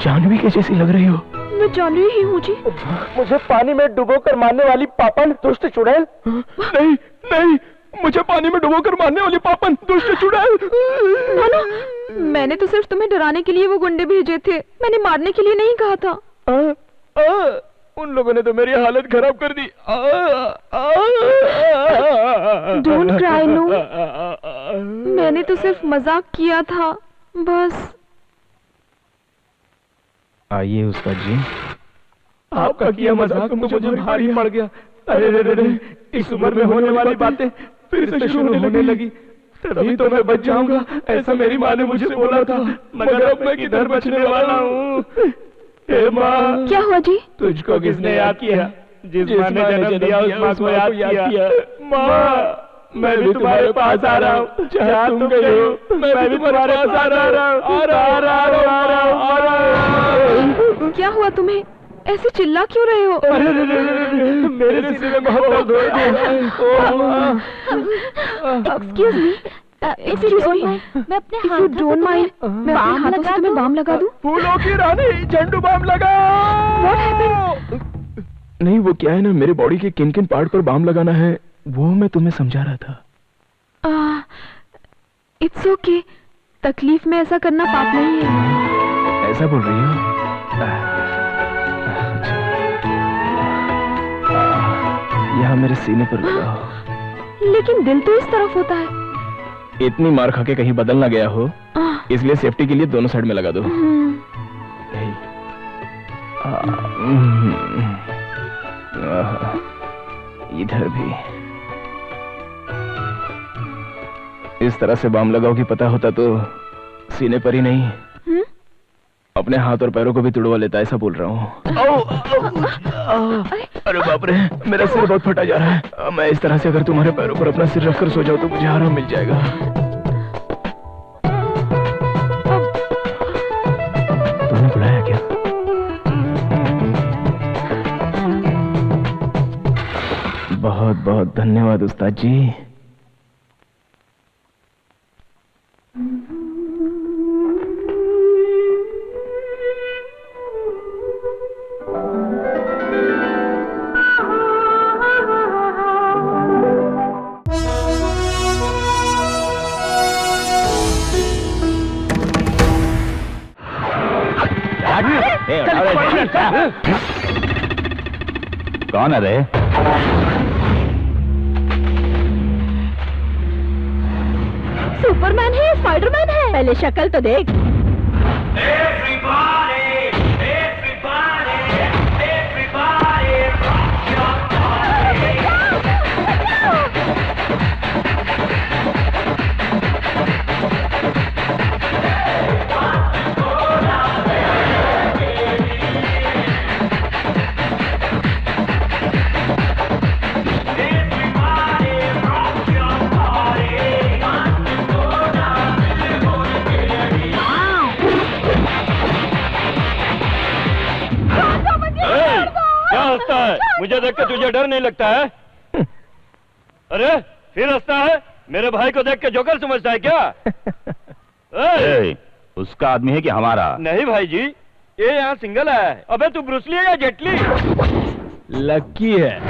जानवी के जैसी लग रही हो। मैं जानवी ही हूँ जी। मुझे पानी में डुबोकर मारने वाली पापन दुष्ट चुड़ैल। नहीं नहीं, मुझे पानी में डुबोकर मारने वाली पापन दुष्ट चुड़ैल। मैंने तो सिर्फ तुम्हें डराने के लिए वो गुंडे भेजे थे, मैंने मारने के लिए नहीं कहा था। उन लोगों ने तो मेरी हालत खराब कर दी। डोंट क्राई नो, मैंने तो सिर्फ मजाक किया था बस। आइए उस्ताद जी। आपका किया मजाक तो मुझे भारी पड़ गया। अरे इस उम्र में होने वाली बातें फिर से शुरू होने लगी। तभी तो मैं बच जाऊंगा, ऐसा मेरी माँ ने मुझे बोला था, मगर अब मैं किधर बचने वाला हूँ। हे माँ, क्या हुआ जी? तुझको किसने याद किया? जिस माँ ने जन्म दिया उस माँ को याद किया। माँ, मैं भी तुम्हारे पास आ रहा हूँ, जहाँ तुम गई हो मैं भी तुम्हारे पास आ रहा हूँ। क्या हुआ तुम्हें? ऐसे चिल्ला क्यों रहे हो? मेरे सीने में बहुत दर्द हो रहा है। एक्सक्यूज मी, मैं अपने हाथ डोंट माइंड, मैं अपने हाथों से तुम्हें बाम लगा दूं? फूलों की रानी, झंडू बाम लगा। What happened? नहीं, वो क्या है ना, मेरे बॉडी के किन किन पार्ट पर बाम लगाना है वो मैं तुम्हें समझा रहा था। इट्स ओके, तकलीफ में ऐसा करना पाप नहीं है। ऐसा बोल रही हो? यहाँ मेरे सीने पर लगाओ। लेकिन दिल तो इस तरफ होता है। इतनी मार खा के कहीं बदल ना गया हो, इसलिए सेफ्टी के लिए दोनों साइड में लगा दो। इधर भी इस तरह से बाम लगाओ, पता होता तो सीने पर ही नहीं अपने हाथ और पैरों को भी तुड़वा लेता, ऐसा बोल रहा हूँ। अरे बाप रे, मेरा सिर बहुत फटा जा रहा है। मैं इस तरह से अगर तुम्हारे पैरों पर अपना सिर रखकर सो जाऊं तो मुझे आराम मिल जाएगा। तुमने बुलाया क्या? बहुत बहुत धन्यवाद उस्ताद जी। कौन है रे? सुपरमैन है, स्पाइडरमैन है, पहले शक्ल तो देख। मुझे देख के तुझे डर नहीं लगता है? अरे फिर हंसता है? मेरे भाई को देख के जोकर समझता है क्या? उसका आदमी है कि हमारा? नहीं भाई जी, ये यहाँ सिंगल है। अबे तू ब्रूसली है या जेटली? लकी है।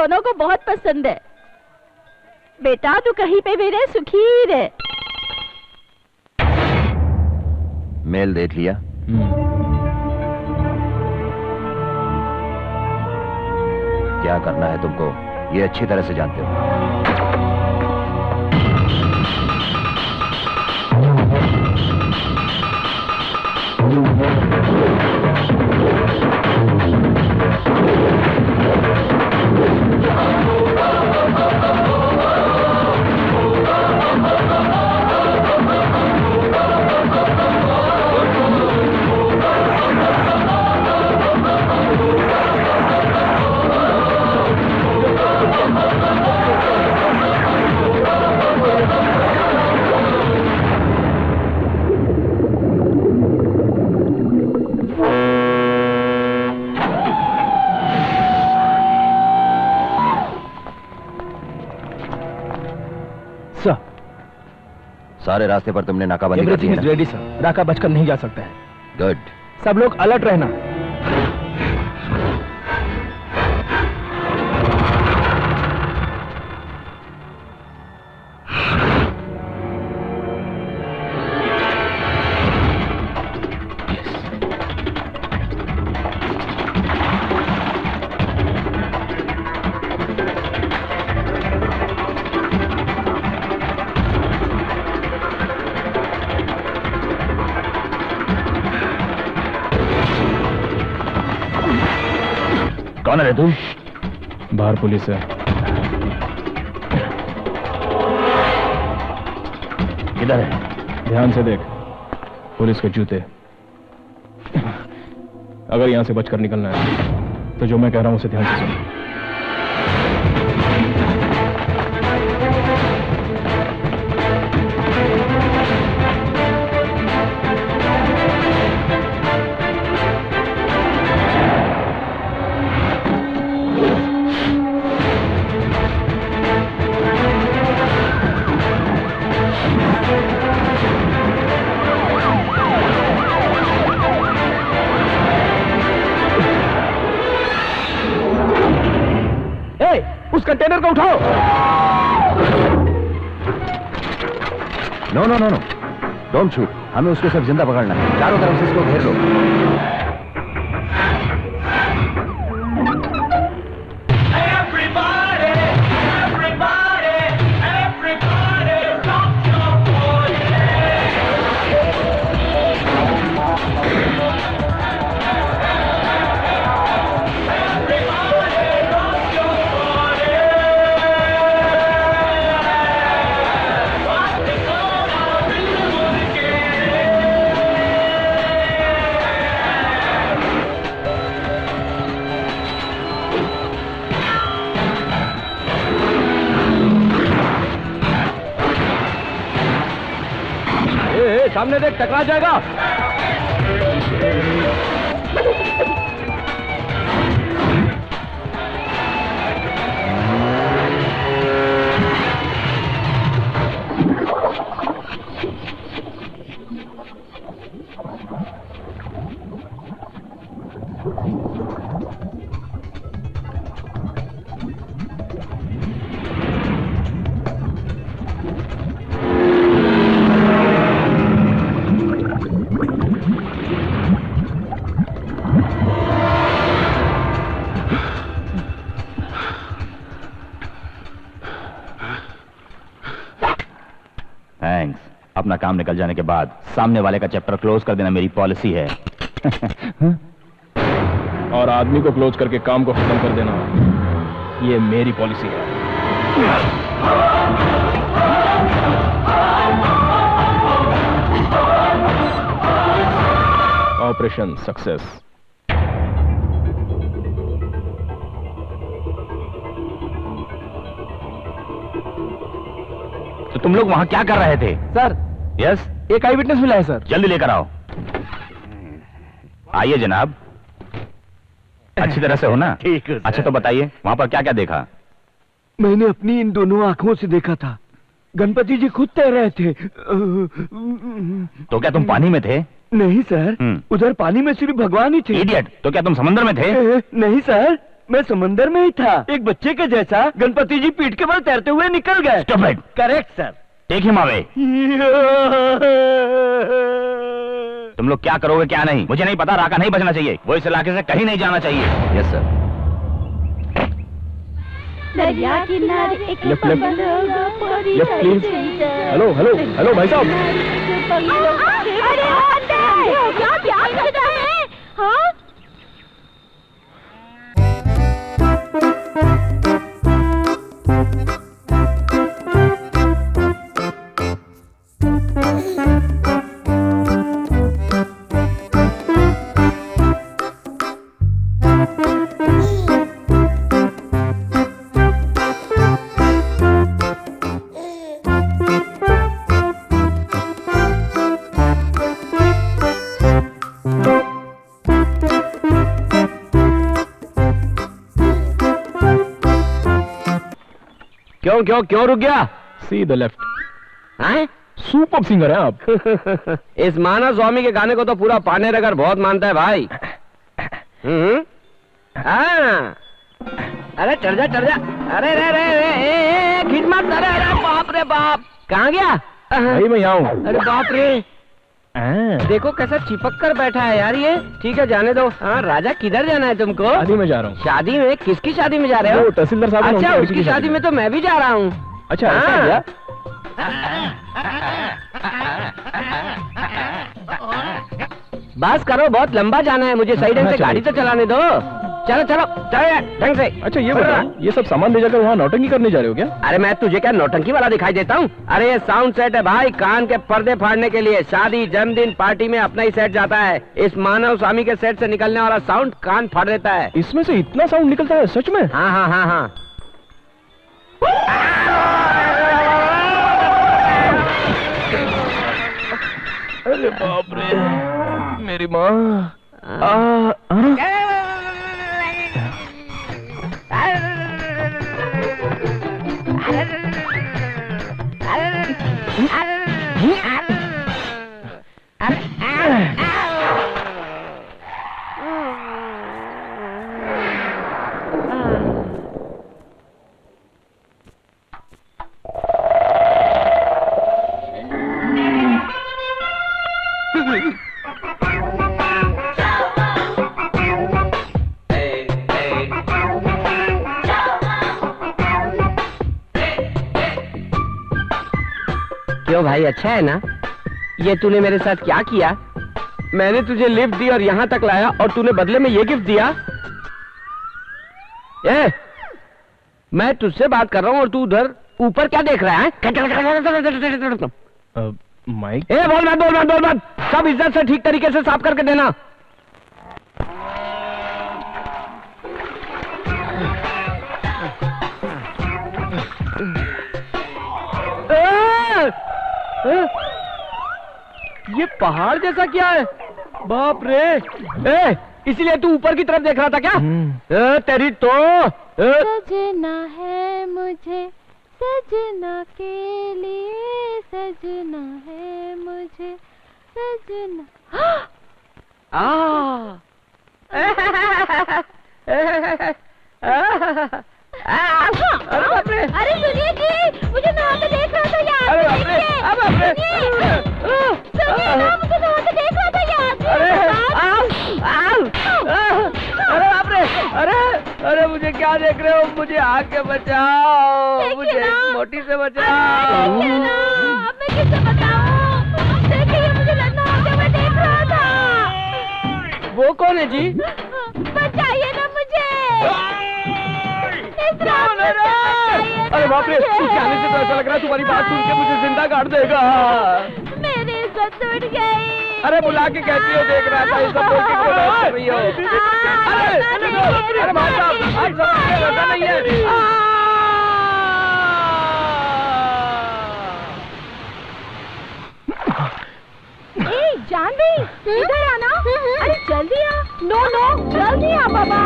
दोनों को बहुत पसंद है। बेटा तू कहीं पे भी रहे, सुखी रहे। मेल देख लिया? क्या करना है तुमको ये अच्छी तरह से जानते हो। सारे रास्ते पर तुमने नाकाबंदी कर दी है ना? रेडी सर, नाका बचकर नहीं जा सकता है। गुड। सब लोग अलर्ट रहना। कौन है रे तू? बाहर पुलिस है। किधर है? ध्यान से देख, पुलिस के जूते। अगर यहां से बचकर निकलना है तो जो मैं कह रहा हूं उसे ध्यान से सुन। उस कंटेनर को उठाओ। No no no no, don't shoot. हमें उसको सिर्फ जिंदा पकड़ना है। चारों तरफ से इसको घेर लो। सामने देख, टकरा जाएगा। अपना काम निकल जाने के बाद सामने वाले का चैप्टर क्लोज कर देना मेरी पॉलिसी है। और आदमी को क्लोज करके काम को खत्म कर देना, ये मेरी पॉलिसी है। Operation success. तो तुम लोग वहां क्या कर रहे थे? सर, यस, एक आई विटनेस मिला है सर। जल्दी लेकर आओ। आइए जनाब। अच्छी तरह से हो ना? ठीक है। अच्छा तो बताइए वहां पर क्या क्या देखा? मैंने अपनी इन दोनों आंखों से देखा था। गणपति जी खुद तैर रहे थे। तो क्या तुम पानी में थे? नहीं सर, उधर पानी में सिर्फ भगवान ही थे। इडियट, तो क्या तुम समंदर में थे? नहीं सर। मैं समंदर में ही था, एक बच्चे के जैसा गणपति जी पीठ के बल तैरते हुए निकल गए। Correct sir. Take him away. तुम लोग क्या करोगे क्या नहीं मुझे नहीं पता। राका नहीं बचना चाहिए, वो इस इलाके से कहीं नहीं जाना चाहिए। Yes sir. दरिया किनारे एक लेफ्ट, पवन लेफ्ट। परी left, please. Hello hello hello भाई साहब। अरे क्या प्यार करता है? हाँ क्यों रुक गया? See the left. हैं? सुपर सिंगर है आप। इस मानव स्वामी के गाने को तो पूरा पानेरगर बहुत मानता है भाई। हाँ। अरे चढ़ जा। अरे रे खींच मत। अरे बाप रे बाप, कहाँ गया? भाई मैं यहाँ हूँ। अरे बाप रे, देखो कैसा चिपक कर बैठा है यार ये। ठीक है जाने दो। हाँ राजा, किधर जाना है तुमको? शादी में जा रहा हूँ। शादी में? किसकी शादी में जा रहे हो? तहसीलदार साहब। अच्छा, उसकी शादी में तो मैं भी जा रहा हूँ। अच्छा ऐसा क्या? बस करो, बहुत लंबा जाना है मुझे। सही ढंग से गाड़ी तो चलाने दो। चलो ढंग से। अच्छा ये बताओ, ये सब सामान ले जाकर वहाँ नौटंकी करने जा रहे हो क्या? अरे मैं तुझे क्या नौटंकी वाला दिखाई देता हूँ? अरे ये साउंड सेट है भाई, कान के पर्दे फाड़ने के लिए। शादी जन्मदिन पार्टी में अपना ही सेट जाता है। इस मानव स्वामी के सेट से निकलने वाला साउंड कान फाड़ देता है। इसमें से इतना साउंड निकलता है सच में? हाँ। अरे बाप रे, मेरी माँ। क्यों भाई, अच्छा है ना? ये तूने मेरे साथ क्या किया? मैंने तुझे लिफ्ट दी और यहाँ तक लाया और तूने बदले में ये गिफ्ट दिया? मैं तुझसे बात कर रहा हूँ और तू उधर ऊपर क्या देख रहा है? माइक। बोल मत। सब इज्जत से ठीक तरीके से साफ करके देना। ये पहाड़ जैसा क्या है? बाप रे। इसलिए तू ऊपर की तरफ देख रहा था क्या? तेरी तो सजना है मुझे, सजना के लिए सजना है मुझे, सजना। अरे सुनिए जी, मुझे नहाते देख रहा था यार। अरे बाप रे, सुनिए ना, मुझे नहाते देख रहा था यार। अरे मुझे क्या देख रहे हो? मुझे आके बचाओ, मुझे मोटी से बचाओ। अब मैं किससे बताऊं? देखिए मुझे नहाते हुए देख रहा था। वो कौन है जी? बचाइए ना मुझे। अरे बाप रे, उसके आने से तो ऐसा लग रहा है तुम्हारी बात सुन के मुझे जिंदा काट देगा। मेरी इज्जत टूट गई। अरे बुला के कहती हो, देख रहा था ये सब लोग किसको बात कर रही हो? अरे भाई साहब, आज सब ऐसा नहीं है। जानवी, इधर आना। अरे जल्दी आ। नो जल्दी आ बाबा।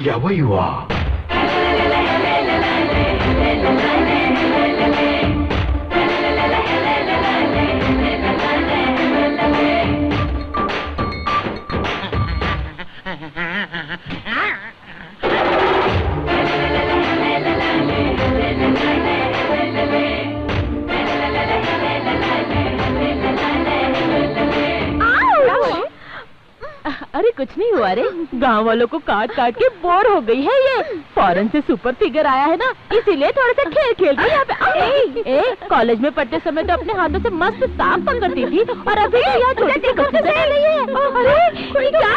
Yeah, where you are? अरे कुछ नहीं हुआ रे, गांव वालों को काट काट के बोर हो गई है ये। फॉरेन से सुपर फिगर आया है ना, इसीलिए थोड़ा सा खेल खेल के यहाँ पे कॉलेज में पढ़ते समय तो अपने हाथों से मस्त सांप पकड़ती थी, और अभी तो यहाँ छोटी बच्चे से रही है। अरे क्या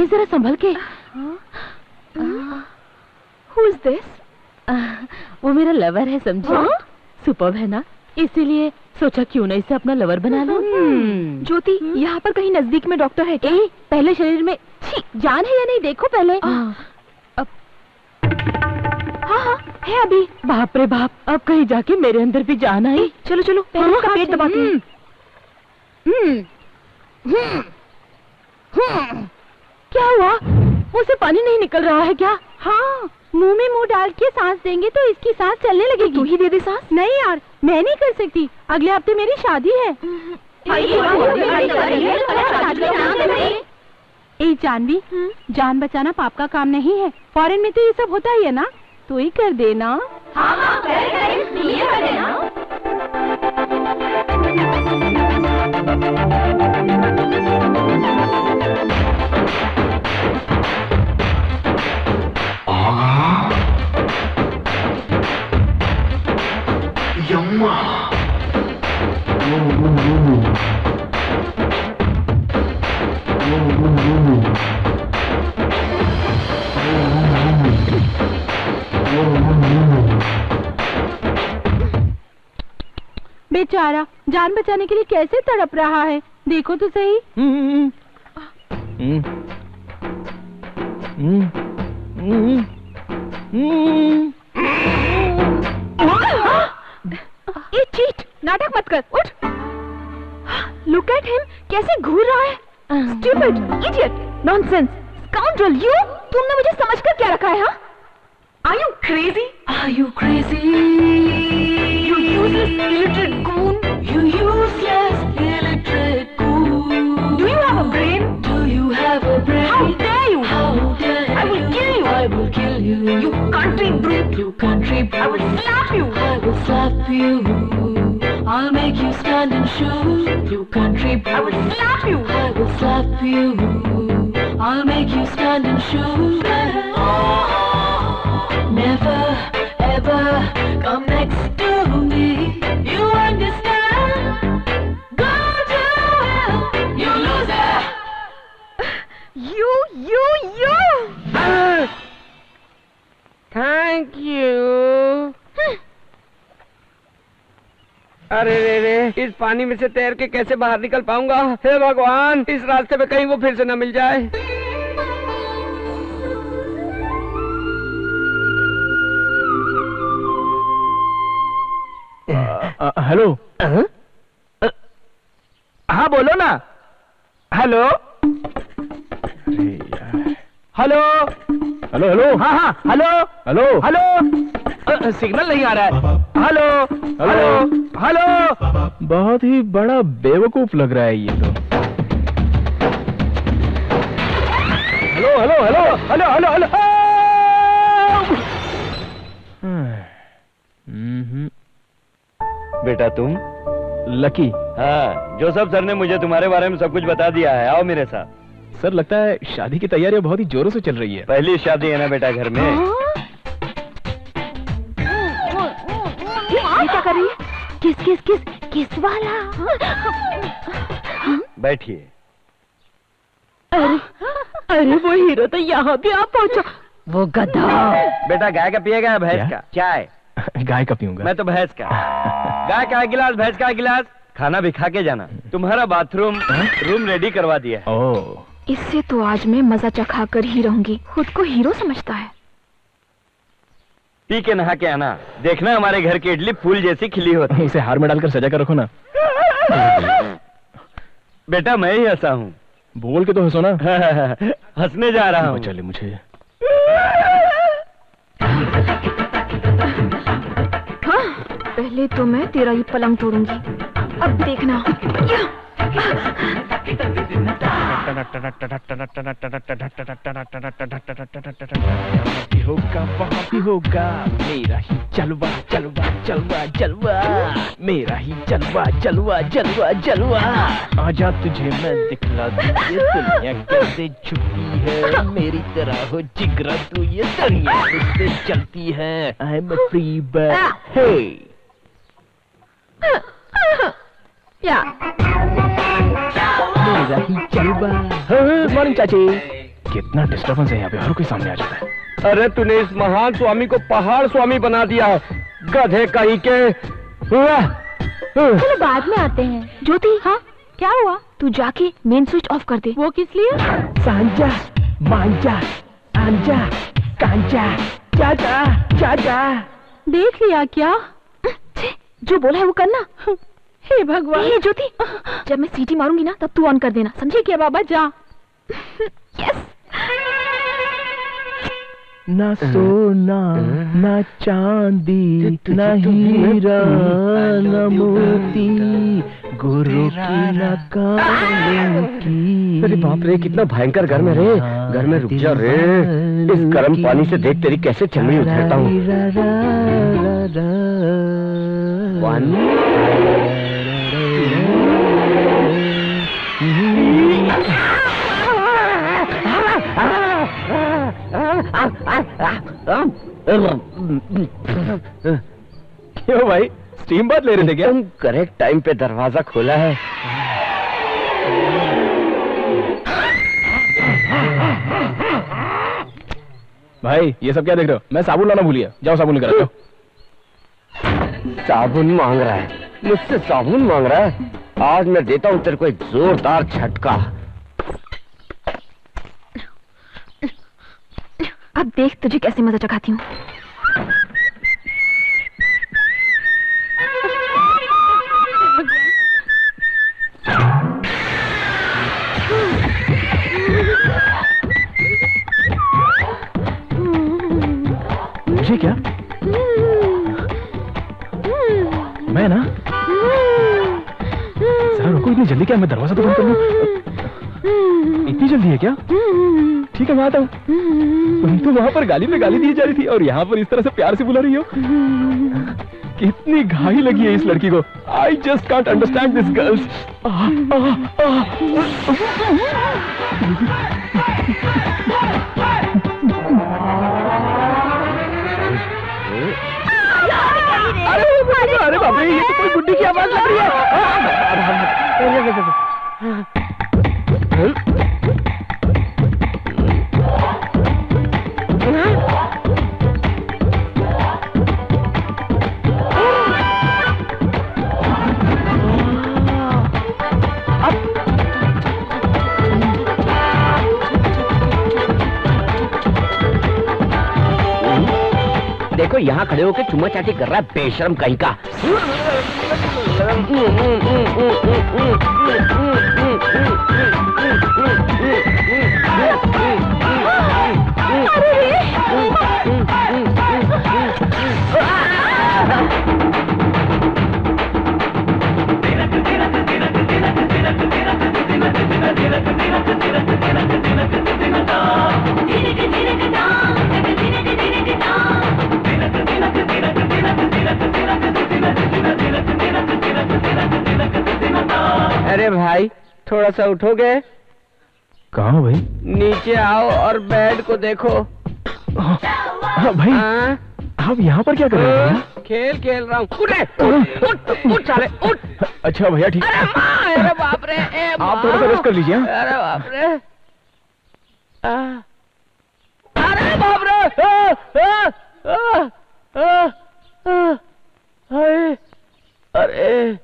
जरा संभल के। Who is this? वो मेरा लवर है, समझो। सुपर है ना, इसीलिए सोचा क्यों ना इसे अपना लवर बना लो। ज्योति, यहाँ पर कहीं नजदीक में डॉक्टर है क्या? पहले शरीर में जान है या नहीं देखो पहले। हाँ है अभी। बाप रे बाप, अब कहीं जाके मेरे अंदर भी जान आई। चलो चलो, पहले उसका पेट दबाते हैं। क्या हुआ? मुंह से पानी नहीं निकल रहा है क्या? हाँ, मुंह में मुंह डाल के सांस देंगे तो इसकी सांस चलने लगेगी। तू ही दे दे सांस। नहीं यार, मैं नहीं कर सकती, अगले हफ्ते मेरी शादी है। ए जानवी, जान बचाना पाप का काम नहीं है। फॉरेन में तो ये सब होता ही है ना, तो ही कर देना। बेचारा जान बचाने के लिए कैसे तड़प रहा है, देखो तो सही। ये चीट, नाटक मत कर, उठ। Look at him, कैसे घूर रहा है। Stupid, idiot, nonsense, scoundrel, you! तुमने मुझे समझकर क्या रखा है? हाँ? Are you crazy? Are you crazy? You useless illiterate goon! You useless illiterate goon! Do you have a brain? Do you have a brain? How dare you! How dare you! I will kill you! I will kill you! You country brute! You country brute! I will slap you! I will slap you! I'll make you stand and shoot! You country brute! I will slap you! I will slap you! I'll make you stand and shoot! Never ever come next to me. You understand? Go to hell, you loser! You! Thank you. अरे रे, इस पानी में से तैर के कैसे बाहर निकल पाऊंगा? हे भगवान, इस रास्ते पे कहीं वो फिर से न मिल जाए। हेलो। हाँ बोलो ना। Hello hello hello hello. हाँ हेलो हेलो हेलो। सिग्नल नहीं आ रहा है। Hello hello hello. बहुत ही बड़ा बेवकूफ लग रहा है ये तो। Hello hello hello hello hello hello. बेटा तुम? लकी। हाँ, जोसेफ सर ने मुझे तुम्हारे बारे में सब कुछ बता दिया है। आओ मेरे साथ। सर लगता है शादी की तैयारियां बहुत ही जोरों से चल रही है। पहली शादी है ना बेटा घर में। ये क्या कर रही है? किस किस किस किस वाला? बैठिए। अरे वो हीरो तो यहाँ भी आ पहुँचा। वो गधा। बेटा गाय का पिएगा या भैंस का? चाय। गाय का पीऊंगा। मैं तो भैंस का। गाय का गिलास, भैंस का गिलास। खाना भी खा के जाना। तुम्हारा बाथरूम रूम रेडी करवा दिया है। ओह। इससे तो आज मैं मजा चखा कर ही रहूंगी। खुद को हीरो समझता है। पी के नहा के आना। देखना हमारे घर की इडली फूल जैसी खिली होती। उसे हार में डालकर सजा कर रखो ना। बेटा मैं ही हंसा हूँ। बोल के तो हंसो ना। हंसने जा रहा हूँ। चले मुझे। पहले तो मैं तेरा ये पलंग तोड़ूंगी, अब देखना। होगा वहाँ भी होगा मेरा ही जलवा जलवा जलवा जलवा, मेरा ही जलवा जलवा जलवा जलवा। आजा तुझे मैं दिखला दूं ये दुनिया कैसे छुपी है, मेरी तरह हो जिगरा तू ये दुनिया किससे चलती है। I am a free bird. हे या मेरा ही जलवा। गुड मॉर्निंग चाची। कितना डिस्टर्बेंस है यहाँ पे, हर कोई सामने आ जाता है। अरे तूने इस महान स्वामी को पहाड़ स्वामी बना दिया, गधे कहीं के। चलो बाद में आते हैं। ज्योति, हाँ क्या हुआ? तू जाके मेन स्विच ऑफ कर दे। वो किस लिए? सांजा मांजा आंजा कांजा चाचा चाचा। देख लिया क्या? जो बोला है वो करना। हे भगवान। ये ज्योति, जब मैं सीटी मारूंगी ना तब तू ऑन कर देना, समझे क्या? बाबा जा। यस। ना सोना ना चांदी ना हीरा ना मोती, गुरु की ना की। अरे बाप रे, कितना भयंकर गर्म है रे। घर में रुक जा रे, इस गर्म पानी से देख तेरी कैसे चमड़ी उधेड़ता हूँ। क्यों भाई, स्टीम बात ले रहे थे क्या? तुम करेक्ट टाइम पे दरवाजा खोला है। भाई ये सब क्या देख रहे हो? मैं साबुन लाना भूल गया, जाओ साबुन लेकर आओ। साबुन मांग रहा है, मुझसे साबुन मांग रहा है। आज मैं देता हूँ तेरे को एक जोरदार झटका। अब देख तुझे कैसे मजा चखाती हूँ। मुझे क्या? मैं ना जरा रुको, इतनी जल्दी क्या? मैं दरवाजा तो बंद कर लूं। इतनी जल्दी है क्या? ठीक है मैं आता हूँ। तुम तो वहां पर गाली पे गाली दी जा रही थी और यहाँ पर इस तरह से प्यार से बुला रही हो। कितनी घाई लगी है इस लड़की को। I just can't understand this girls. अरे बाप रे, ये तो कोई गुड्डी की आवाज लग रही है। देखो यहाँ खड़े होकर चुम्मा चाटी कर रहा है, बेशरम कहीं का। अरे भाई थोड़ा सा उठोगे? कहाँ हो भाई? नीचे आओ और बेड को देखो। हाँ भाई, आप यहाँ पर क्या कर रहे हैं? खेल रहा हूँ। उठ साले उठ। अच्छा भैया ठीक है। अरे बाप रे, आप थोड़ा सा रेस्ट कर लीजिए। अरे बाप रे, अरे बाप रे, अरे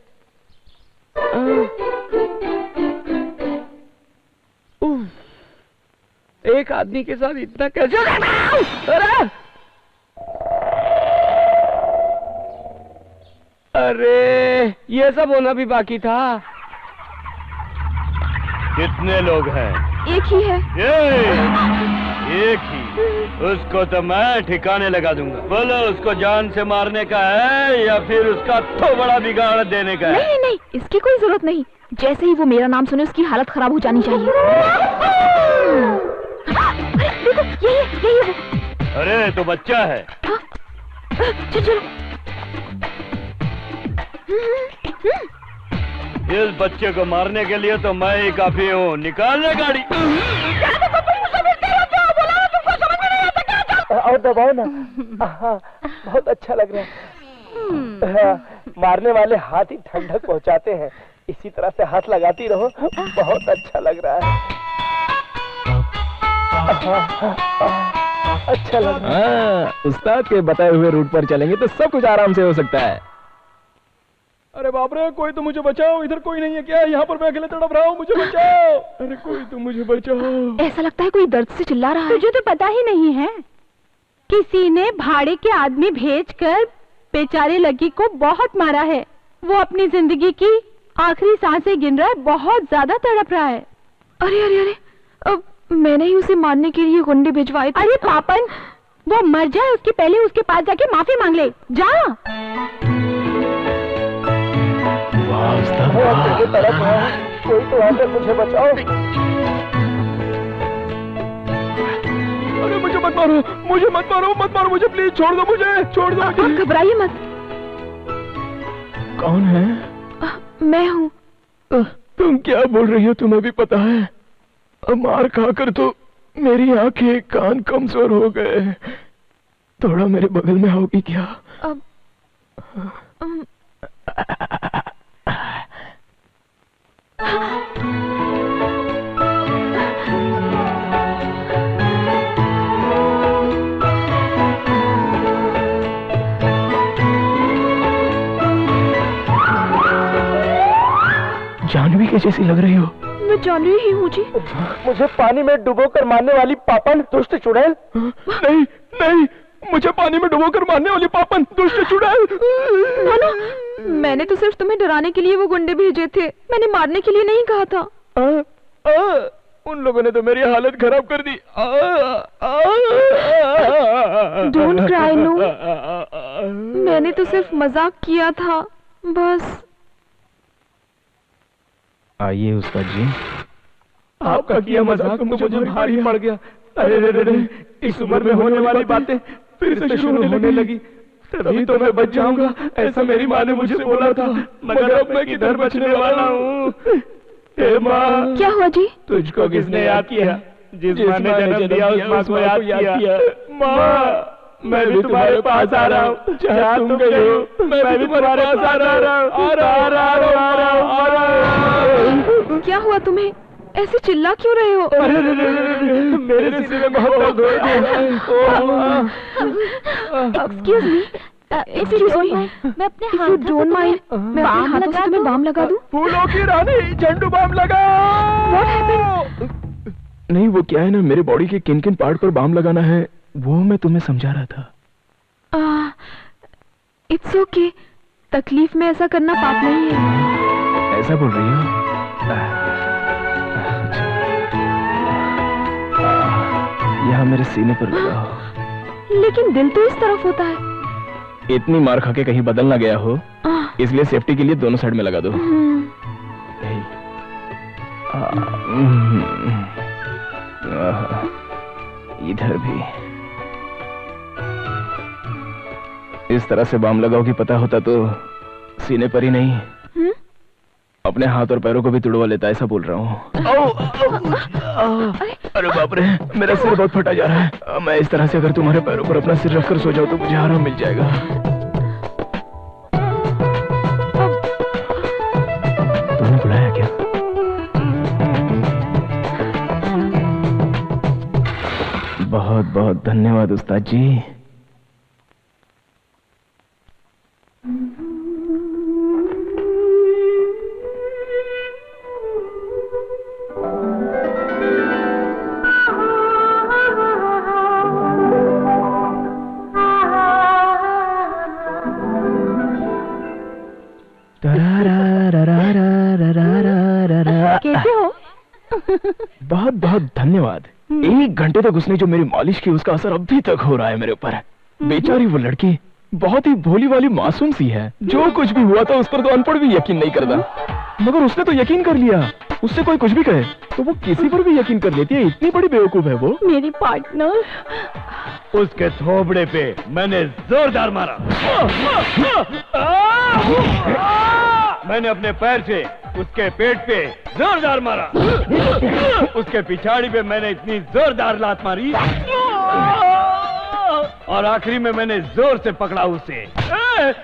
एक आदमी के साथ इतना कैसे? अरे ये सब होना भी बाकी था। कितने लोग हैं? एक ही है। एक ही, उसको तो मैं ठिकाने लगा दूंगा। बोलो, उसको जान से मारने का है या फिर उसका तो बड़ा बिगाड़ देने का है? नहीं नहीं, इसकी कोई जरूरत नहीं। जैसे ही वो मेरा नाम सुने उसकी हालत खराब हो जानी चाहिए। देखो, यही वो। अरे तो बच्चा है। चलो। इस बच्चे को मारने के लिए तो मैं ही काफी हूँ। निकालने गाड़ी। और दबाओ ना। हाँ, बहुत अच्छा लग रहा है। हाँ, मारने वाले हाथ ही ठंडक पहुंचाते हैं। इसी तरह से हाथ लगाती रहो, बहुत अच्छा लग रहा है। अच्छा लग रहा है। उस्ताद के बताए हुए रूट पर चलेंगे तो सब कुछ आराम से हो सकता है। अरे बाप रे, कोई तो मुझे बचाओ। इधर कोई नहीं है क्या? यहाँ पर मैं अकेले तड़प रहा हूँ, मुझे बचाओ। अरे कोई तो मुझे बचाओ। ऐसा लगता है कोई दर्द से चिल्ला रहा है। तुझे तो पता ही नहीं है, किसी ने भाड़े के आदमी भेजकर बेचारे लकी को बहुत मारा है। वो अपनी जिंदगी की आखिरी सांसें गिन रहा है, बहुत ज्यादा तड़प रहा है। अरे अरे अरे, अब मैंने ही उसे मारने के लिए गुंडे भिजवाए थे। अरे पापन, वो मर जाए उसके पहले उसके पास जाके माफी मांग ले। जा। कोई तो आकर मुझे बचाओ। अरे मुझे मत मारो, मुझे मत मारो, मत मारो मुझे, प्लीज छोड़ दो मुझे, छोड़ दो मुझे। आप घबराइए मत। कौन है? मैं हूँ। तुम क्या बोल रही हो? तुम्हें भी पता है मार खाकर तो मेरी आंखें कान कमजोर हो गए। थोड़ा मेरे बगल में आओगी क्या? अब जानवी के जैसी लग रही हो। मैं जानवी ही हूँ जी। मुझे पानी में डुबोकर मारने वाली पापन, दुष्ट चुड़ैल। नहीं नहीं, मुझे पानी में डुबोकर मारने वाली पापन, दुष्ट चुड़ैल। मैंने तो सिर्फ तुम्हें डराने के लिए वो गुंडे भेजे थे, मैंने मारने के लिए नहीं कहा था। उन लोगों ने तो मेरी हालत खराब कर दी। डोंट क्राई नो, मैंने तो सिर्फ मजाक किया था बस। आइए उस्ताद जी। आपका किया मजाक तो मुझे भारी पड़ गया। अरे रे रे, इस उम्र में होने वाली बातें फिर से शुरू होने लगी। तभी तो मैं बच जाऊंगा, ऐसा मेरी माँ ने मुझे बोला था, मगर अब मैं किधर बचने वाला हूँ। हे माँ, क्या हुआ जी? तुझको किसने याद किया? जिस माँ ने जन्म दिया उस माँ को याद किया। माँ, मैं भी तुम्हारे पास आ रहा हूँ, जहाँ तुम गई हो मैं भी तुम्हारे पास आ रहा हूँ। क्या हुआ तुम्हें? ऐसे चिल्ला क्यों रहे हो? अरे मेरे सीने में बहुत दर्द हो रहा है। एक्सक्यूज मी, मैं अपने हाथ डोंट माइंड, मैं अपने हाथों से तुम्हें बाम लगा दूं? फूलों की रानी, झंडू बाम लगा। What happened? नहीं, वो क्या है ना, मेरे बॉडी के किन किन पार्ट पर बाम लगाना है वो मैं तुम्हें समझा रहा था। इट्स ओके, तकलीफ में ऐसा करना पाप नहीं है। ऐसा बोल रही हो? यहाँ मेरे सीने पर लगाओ। लेकिन दिल तो इस तरफ होता है। इतनी मार खा के कहीं बदल ना गया हो, इसलिए सेफ्टी के लिए दोनों साइड में लगा दो। इधर भी इस तरह से बाम लगाओगी, पता होता तो सीने पर ही नहीं अपने हाथ और पैरों को भी तुड़वा लेता, ऐसा बोल रहा हूँ। अरे बाप रे, मेरा सिर बहुत फटा जा रहा है। मैं इस तरह से अगर तुम्हारे पैरों पर अपना सिर रखकर सो जाऊं तो मुझे आराम मिल जाएगा। तुमने बुलाया क्या? बहुत बहुत धन्यवाद उस्ताद जी। कैसे हो? बहुत बहुत धन्यवाद। 1 घंटे तक उसने जो मेरी मालिश की उसका असर अभी तक हो रहा है मेरे ऊपर। बेचारी वो लड़की बहुत ही भोली वाली मासूम सी है। जो कुछ भी हुआ था उस पर तो अनपढ़ भी यकीन नहीं करता, मगर उसने तो यकीन कर लिया। उससे कोई कुछ भी कहे तो वो किसी पर भी यकीन कर लेती है। इतनी बड़ी बेवकूफ है वो। मेरी पार्टनर। उसके थोबड़े पे मैंने जोरदार मारा। मैंने अपने पैर से उसके पेट पे जोरदार मारा। उसके पिछाड़ी पे मैंने इतनी जोरदार लात मारी और आखिरी में मैंने जोर से पकड़ा उसे।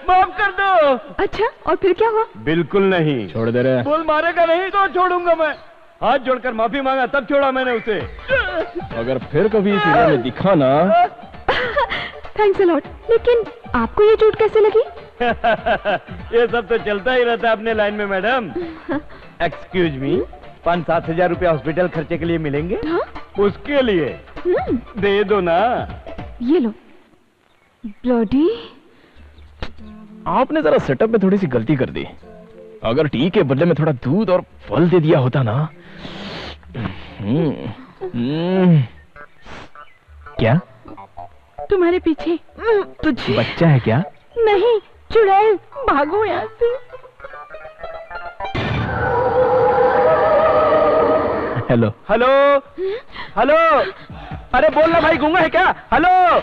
माफ कर दो। अच्छा, और फिर क्या हुआ? बिल्कुल नहीं। छोड़ दे रहे। बोल मारेगा नहीं तो छोड़ूंगा मैं। हाथ जोड़कर माफी मांगा तब छोड़ा मैंने उसे। अगर फिर कभी इस एरिया में दिखा ना। Thanks a lot. लेकिन आपको ये चोट कैसे लगी? ये सब तो चलता ही रहता है अपने लाइन में मैडम। एक्सक्यूज मी, 5-7 हजार रुपया हॉस्पिटल खर्चे के लिए मिलेंगे? हाँ? उसके लिए दे दो ना। ये लो। ब्लडी। आपने जरा सेटअप में थोड़ी सी गलती कर दी। अगर टी के बदले में थोड़ा दूध और फल दे दिया होता ना। क्या तुम्हारे पीछे। तुझे बच्चा है क्या? नहीं, चुड़ैल। भागो यहाँ से। Hello hello hello. अरे बोलना भाई, गूंगा है क्या? हेलो।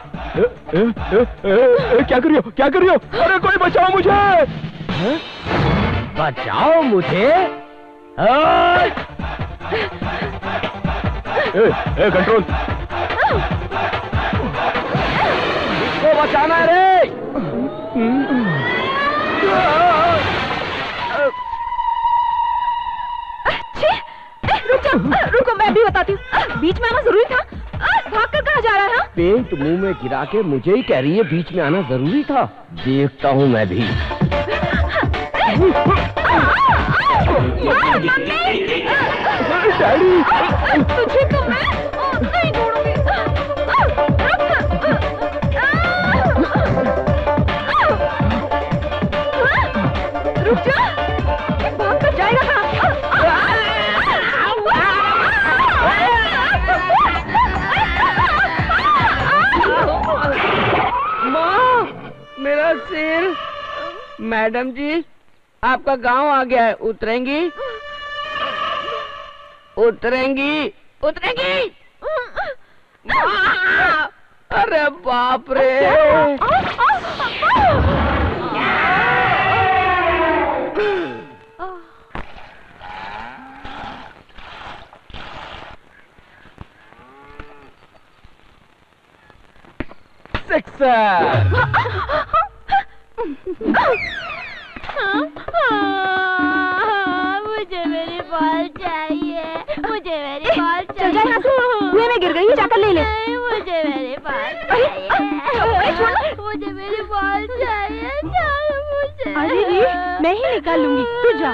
क्या कर रही हो? क्या कर रही हो? अरे कोई बचाओ मुझे। बचाओ मुझे। कंट्रोल। इसको बचाना है रे। रुको, मैं भी बताती हूँ। बीच में आना जरूरी था? भागकर कहाँ जा रहा है? पेंट मुंह में गिरा के मुझे ही कह रही है बीच में आना जरूरी था। देखता हूँ मैं भी। डैडी, तुझे तो मैं नहीं छोड़ूंगी। रुक जा। भागकर जाएगा कहाँ? माँ, मेरा सिर। मैडम जी, आपका गांव आ गया है। उतरेंगी? उतरेंगी? उतरेंगी? माँ! अरे बाप रे। मुझे मेरी बॉल चाहिए। मुझे मेरी बॉल चल जा यहाँ से। कुएं में गिर गई है, जाकर ले ले। नहीं, मुझे मेरी बॉल चाहिए। मुझे मेरी बॉल चाहिए। मुझे। अरे री, मैं ही निकाल लूंगी, तू जा।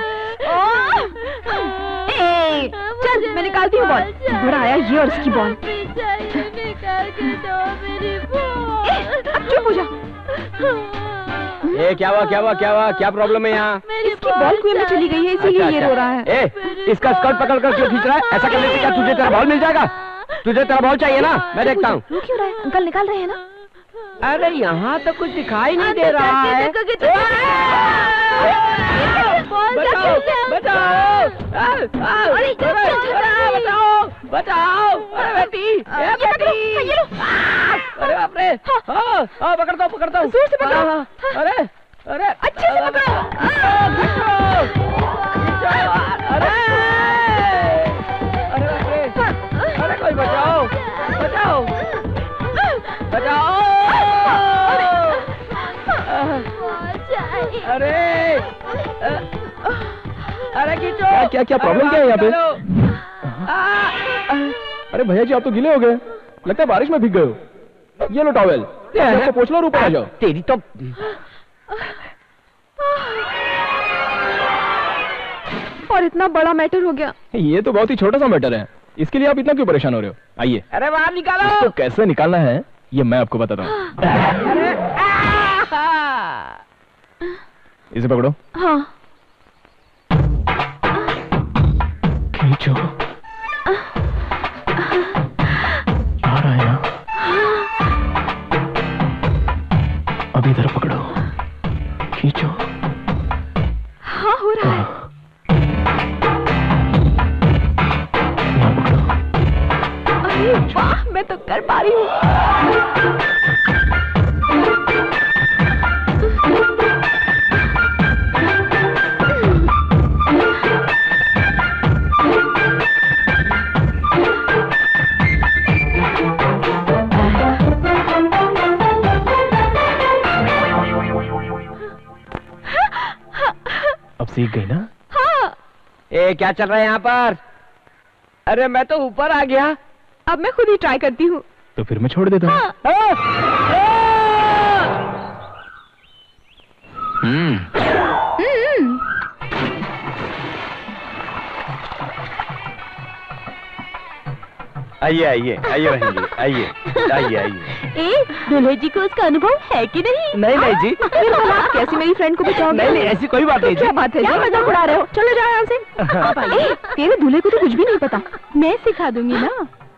चल, मैं निकालती हूँ बॉल। बड़ा आया ये और इसकी बॉल। निकाल के दो मेरी बॉल। अब चुप हो जा। क्या हुआ? क्या हुआ? क्या हुआ? क्या प्रॉब्लम है यहाँ? इसकी बॉल कुएं में चली गई है, इसीलिए ये रो रहा है। इसका स्कर्ट पकड़ कर क्यों खींच रहा है? ऐसा करने से क्या तुझे तेरा बॉल मिल जाएगा? तुझे तेरा बॉल चाहिए ना? मैं देखता हूँ। रो क्यों रहा है? अंकल निकाल रहे हैं ना? अरे यहाँ तो कुछ दिखाई नहीं दे रहा है। बचाओ! बचाओ! बचाओ! बचाओ! अरे बेटी! बेटी! अरे बाप रे! हाँ, पकड़ता हूँ, पकड़ता हूँ। जोर से पकड़ो। अरे! अरे! अच्छे से पकड़ो। अरे! अरे बाप रे! अरे कोई बचाओ! बचाओ! बचाओ! अरे! अरे खींचो! क्या प्रॉब्लम क्या है यहाँ पे? अरे भैया जी, आप तो गीले हो गए। लगता है बारिश में भीग गए हो। ये लो टॉवेल, आपको पोंछ लो और ऊपर आ जाओ। तेरी तो। और इतना बड़ा मैटर हो गया। ये तो बहुत ही छोटा सा मैटर है, इसके लिए आप इतना क्यों परेशान हो रहे हो? आइए। अरे बाहर निकालो। इसको कैसे निकालना है ये मैं आपको बताता हूँ। इसे पकड़ो। हाँ। खींचो। सीख गई ना? हाँ। ए क्या चल रहा है यहाँ पर? अरे मैं तो ऊपर आ गया। अब मैं खुद ही ट्राई करती हूँ। तो फिर मैं छोड़ देता हूँ। आइए आइए आइए बहन जी, आइए आइए आइए। ए दूल्हे जी को उसका अनुभव है कि नहीं? नहीं नहीं जी, फिर भला आप कैसे मेरी फ्रेंड को बचाओगे? नहीं नहीं ऐसी कोई बात नहीं जी। क्या बात है? क्या मजाक उड़ा रहे हो? चलो जाओ यहाँ से। ए, तेरे दूल्हे को तो कुछ भी नहीं पता। मैं सिखा दूंगी ना।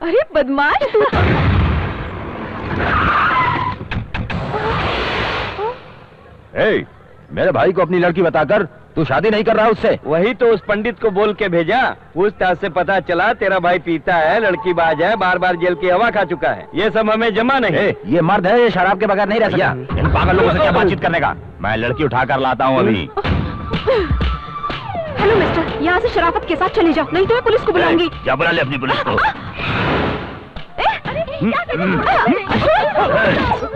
अरे बदमाश तू। ए, मेरे भाई को अपनी लड़की बताकर तू शादी नहीं कर रहा उससे? वही तो उस पंडित को बोल के भेजा। पूछताछ से पता चला तेरा भाई पीता है, लड़की बाज है, बार बार जेल की हवा खा चुका है। ये सब हमें जमा नहीं। ये मर्द है, ये शराब के बगैर नहीं रह भैया सकता। इन पागल लोगों से क्या बातचीत करने का? मैं लड़की उठा कर लाता हूँ अभी। हेलो मिस्टर, यहाँ से शराफत के साथ चले जाओ, नहीं तो मैं पुलिस को बुलाऊंगी। क्या बुला ले अपनी पुलिस को?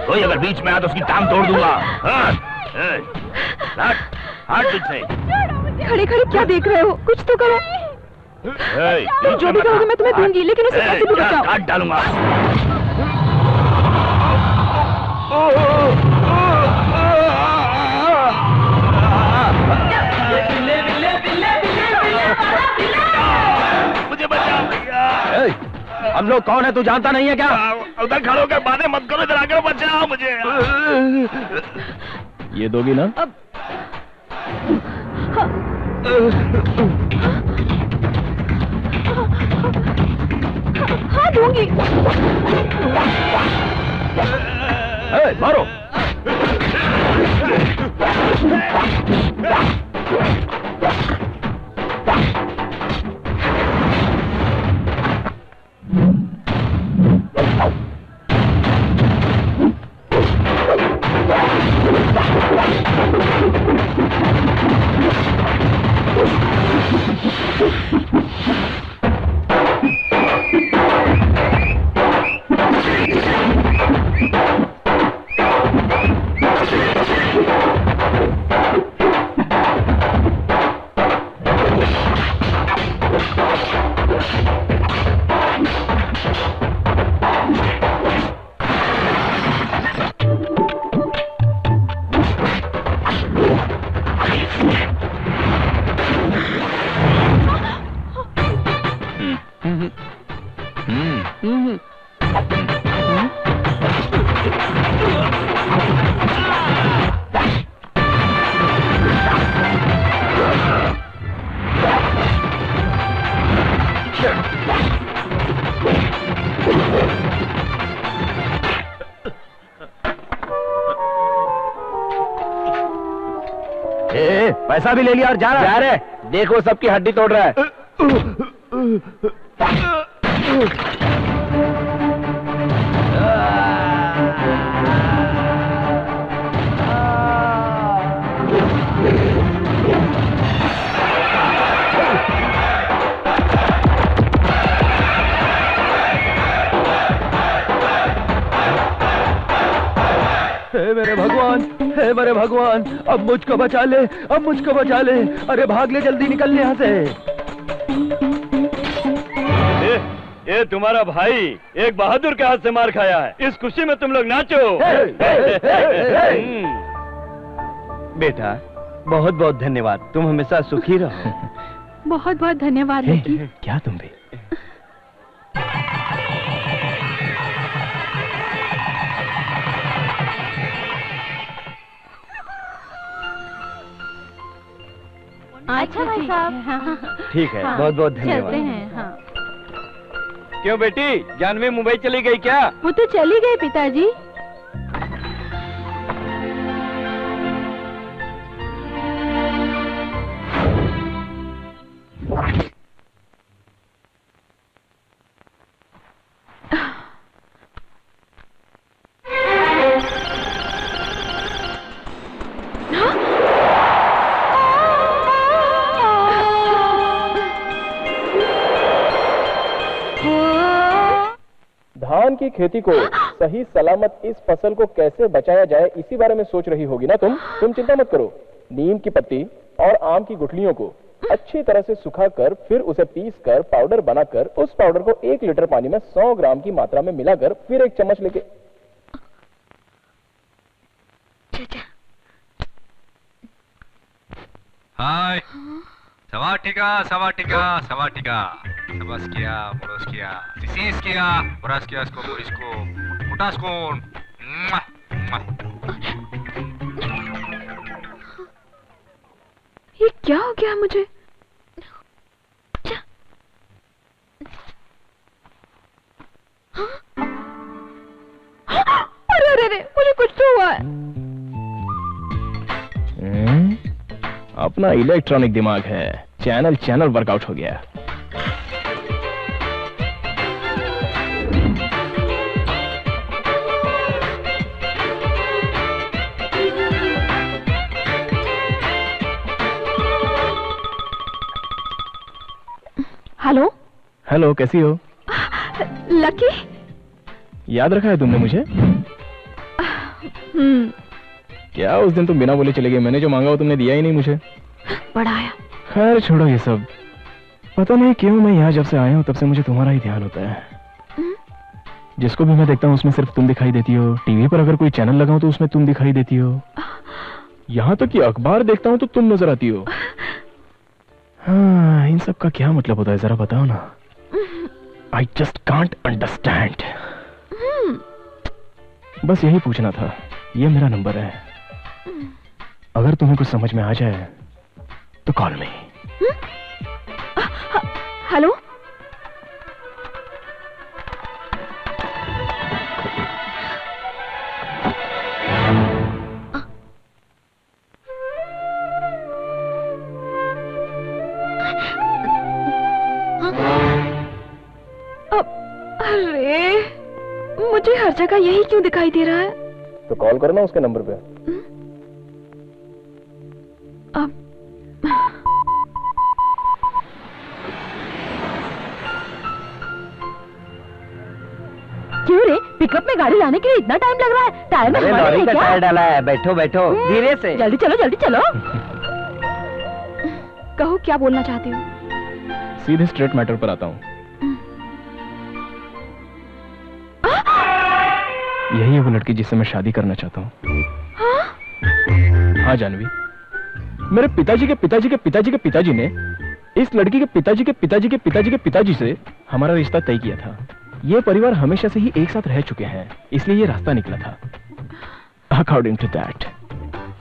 कोई अगर बीच में आया तो उसकी टांग तोड़ दूंगा। हट बीच से। खड़े खड़े क्या देख रहे हो? कुछ तो करो। जो भी करोगे मैं तुम्हें दूंगी, लेकिन उसे कैसे भी बचाओ। काट डालूंगा। मुझे बचाओ भैया। हम लोग कौन है तू जानता नहीं है क्या? उधर खड़े होकर बातें मत करो, इधर आकर बचाओ मुझे। ये दोगी ना? हाँ दूंगी। मारो। पैसा भी ले लिया और जा रहा है। देखो सबकी हड्डी तोड़ रहा है। हे मेरे भगवान, हे मेरे भगवान, अब मुझको बचा ले, अब मुझको बचा ले। अरे भाग ले, जल्दी निकल यहाँ से। ये तुम्हारा भाई एक बहादुर के हाथ से मार खाया है। इस खुशी में तुम लोग नाचो। बेटा बहुत बहुत धन्यवाद, तुम हमेशा सुखी रहो। बहुत बहुत धन्यवाद लकी। क्या तुम भी? अच्छा भाई साहब। ठीक है, बहुत बहुत धन्यवाद। चलते हैं। हाँ। क्यों बेटी, जानवी मुंबई चली गई क्या? वो तो चली गई पिताजी। धान की खेती को सही सलामत इस फसल को कैसे बचाया जाए, इसी बारे में सोच रही होगी ना तुम चिंता मत करो। नीम की पत्ती, और आम की गुठलियों को अच्छी तरह से सुखाकर फिर उसे पीसकर पाउडर बनाकर उस पाउडर को 1 लीटर पानी में 100 ग्राम की मात्रा में मिलाकर फिर 1 चम्मच लेके हाय सवाटिका सवाटिका सवाटिका सबस्किया मोरस्किया सिसिस्किया मोरस्कियास्को मोरिस्को मुटास्कोन ये क्या हो गया मुझे? अरे अरे अरे मुझे कुछ तो हुआ है। अपना इलेक्ट्रॉनिक दिमाग है, चैनल वर्कआउट हो गया। हेलो हेलो, कैसी हो? लकी, याद रखा है तुमने मुझे? क्या उस दिन तुम बिना बोले चले गए? मैंने जो मांगा वो तुमने दिया ही नहीं मुझे। बड़ा आया। खैर छोड़ो ये सब। पता नहीं क्यों मैं यहाँ जब से आया हूँ तब से मुझे तुम्हारा ही ध्यान होता है। जिसको भी मैं देखता हूँ उसमें सिर्फ तुम दिखाई देती हो। टीवी पर अगर कोई चैनल लगाऊं तो उसमें तुम दिखाई देती हो। यहाँ तक कि अखबार देखता हूँ तो तुम नजर आती हो। हाँ, इन सब का क्या मतलब होता है जरा बताओ ना। I just can't understand. बस यही पूछना था। ये मेरा नंबर है, अगर तुम्हें कुछ समझ में आ जाए तो कॉल मी। हेलो, अरे मुझे हर जगह यही क्यों दिखाई दे रहा है? तो कॉल करो ना उसके नंबर पे। अब क्यों रे, पिकअप में गाड़ी लाने के लिए इतना टाइम लग रहा है? टायर में हवा लॉरी नहीं है का क्या? टायर डाला है। बैठो बैठो, धीरे से। जल्दी चलो जल्दी चलो। कहो क्या बोलना चाहती हो? सीधे स्ट्रेट मैटर पर आता हूँ। यही है वो लड़की जिससे मैं शादी करना चाहता हूँ। हाँ जानवी, मेरे पिताजी के पिताजी के पिताजी के पिताजी ने इस लड़की के पिताजी के पिताजी के पिताजी के पिताजी से हमारा रिश्ता तय किया था। ये परिवार हमेशा से ही एक साथ रह चुके हैं, इसलिए ये रास्ता निकला था। अकॉर्डिंग टू दैट,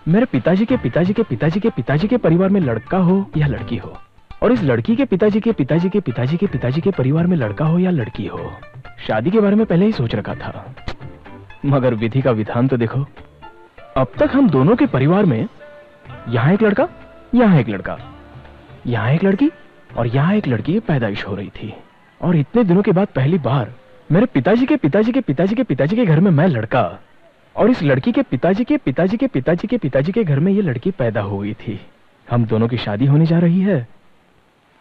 मेरे पिताजी के पिताजी के पिताजी के पिताजी के परिवार में लड़का हो या लड़की हो, और इस लड़की के पिताजी के पिताजी के पिताजी के पिताजी के परिवार में लड़का हो या लड़की हो, शादी के बारे में पहले ही सोच रखा था। मगर विधि का विधान तो देखो। अब तक हम दोनों के परिवार में यहाँ एक लड़का, यहाँ एक लड़का, यहाँ एक लड़की और यहाँ एक लड़की की पैदाइश हो रही थी। और इतने दिनों के बाद पहली बार मेरे पिताजी के पिताजी के पिताजी के पिताजी के घर में मैं लड़का, और इस लड़की के पिताजी के पिताजी के पिताजी के पिताजी के घर में ये लड़की पैदा हो गई थी। हम दोनों की शादी होने जा रही है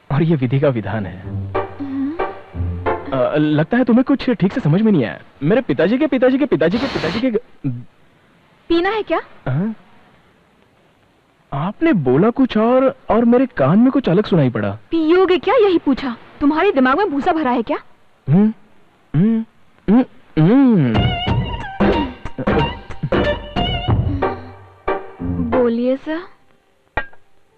और ये विधि का विधान है। लगता है तुम्हें कुछ ठीक से समझ में नहीं आया। मेरे पिताजी के पिताजी के पिताजी के पिताजी के पीना है क्या? आपने बोला कुछ और मेरे कान में कुछ अलग सुनाई पड़ा। पियोगे क्या, यही पूछा। तुम्हारे दिमाग में भूसा भरा है क्या? बोलिए सर।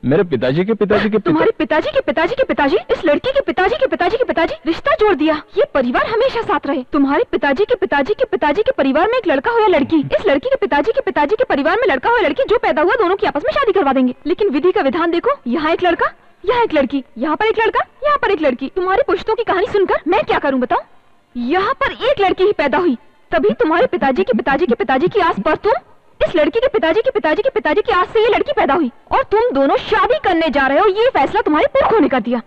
मेरे पिताजी के पिताजी के तुम्हारे पिताजी के पिताजी के पिताजी इस लड़की के पिताजी के पिताजी के पिताजी रिश्ता जोड़ दिया। ये परिवार हमेशा साथ रहे। तुम्हारे पिताजी के पिताजी के पिताजी के परिवार में एक लड़का हो या लड़की, इस लड़की के पिताजी के पिताजी के परिवार में लड़का हो या लड़की, जो पैदा हुआ दोनों की आपस में शादी करवा देंगे। लेकिन विधि का विधान देखो, यहाँ एक लड़का, यहाँ एक लड़की, यहाँ पर एक लड़का, यहाँ पर एक लड़की। तुम्हारी पुश्तों की कहानी सुनकर मैं क्या करूँ बताओ? यहाँ पर एक लड़की ही पैदा हुई, तभी तुम्हारे पिताजी के पिताजी के पिताजी की आस पर तुम इस लड़की के पिताजी के पिताजी के पिताजी की आस से ये लड़की पैदा हुई, और तुम दोनों शादी करने जा रहे हो। ये फैसला तुम्हारे पुरखों ने कर दिया।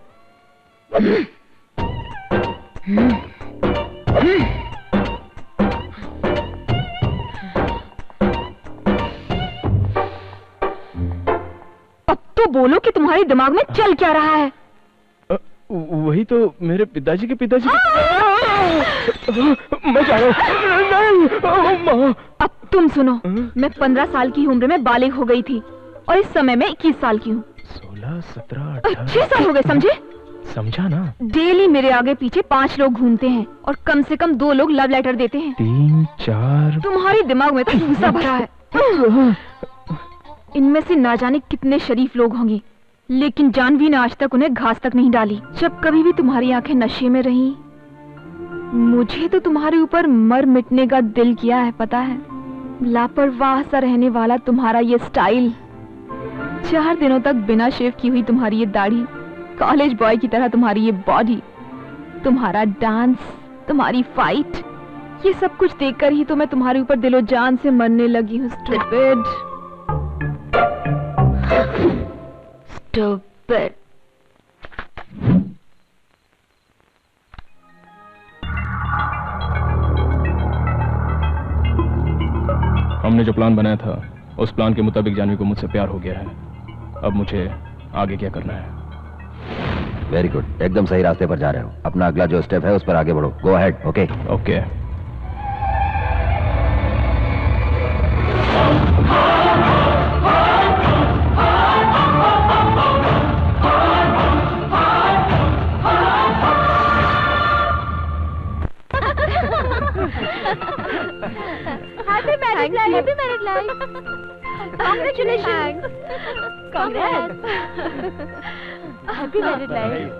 अब तो बोलो कि तुम्हारे दिमाग में चल क्या रहा है? वही तो, मेरे पिताजी के पिताजी मैं जा रहा हूँ। अब तुम सुनो, मैं 15 साल की उम्र में बालिग हो गई थी और इस समय मैं 21 साल की हूँ। 16, 17, 6 साल हो गए, समझे? समझा ना? डेली मेरे आगे पीछे 5 लोग घूमते हैं और कम से कम 2 लोग लव लेटर देते हैं। 3, 4। तुम्हारे दिमाग में तो भूसा भरा है। इनमें से ना जाने कितने शरीफ लोग होंगे, लेकिन जानवी ने आज तक उन्हें घास तक नहीं डाली। जब कभी भी तुम्हारी आंखें नशे में रही, मुझे तो तुम्हारे ऊपर मर मिटने का दिल किया है, पता है? लापरवाह सा रहने वाला तुम्हारा ये स्टाइल, 4 दिनों तक बिना शेव की हुई तुम्हारी ये दाढ़ी, कॉलेज बॉय की तरह तुम्हारी ये बॉडी, तुम्हारा डांस, तुम्हारी फाइट, ये सब कुछ देखकर ही तो मैं तुम्हारे ऊपर दिलो जान से मरने लगी हूँ। Stupid, stupid. हमने जो प्लान बनाया था उस प्लान के मुताबिक जानवी को मुझसे प्यार हो गया है। अब मुझे आगे क्या करना है? वेरी गुड, एकदम सही रास्ते पर जा रहे हो। अपना अगला जो स्टेप है उस पर आगे बढ़ो। Go ahead. Okay okay. Happy married life. Happy married life. Congratulations. Congrats. Happy married life.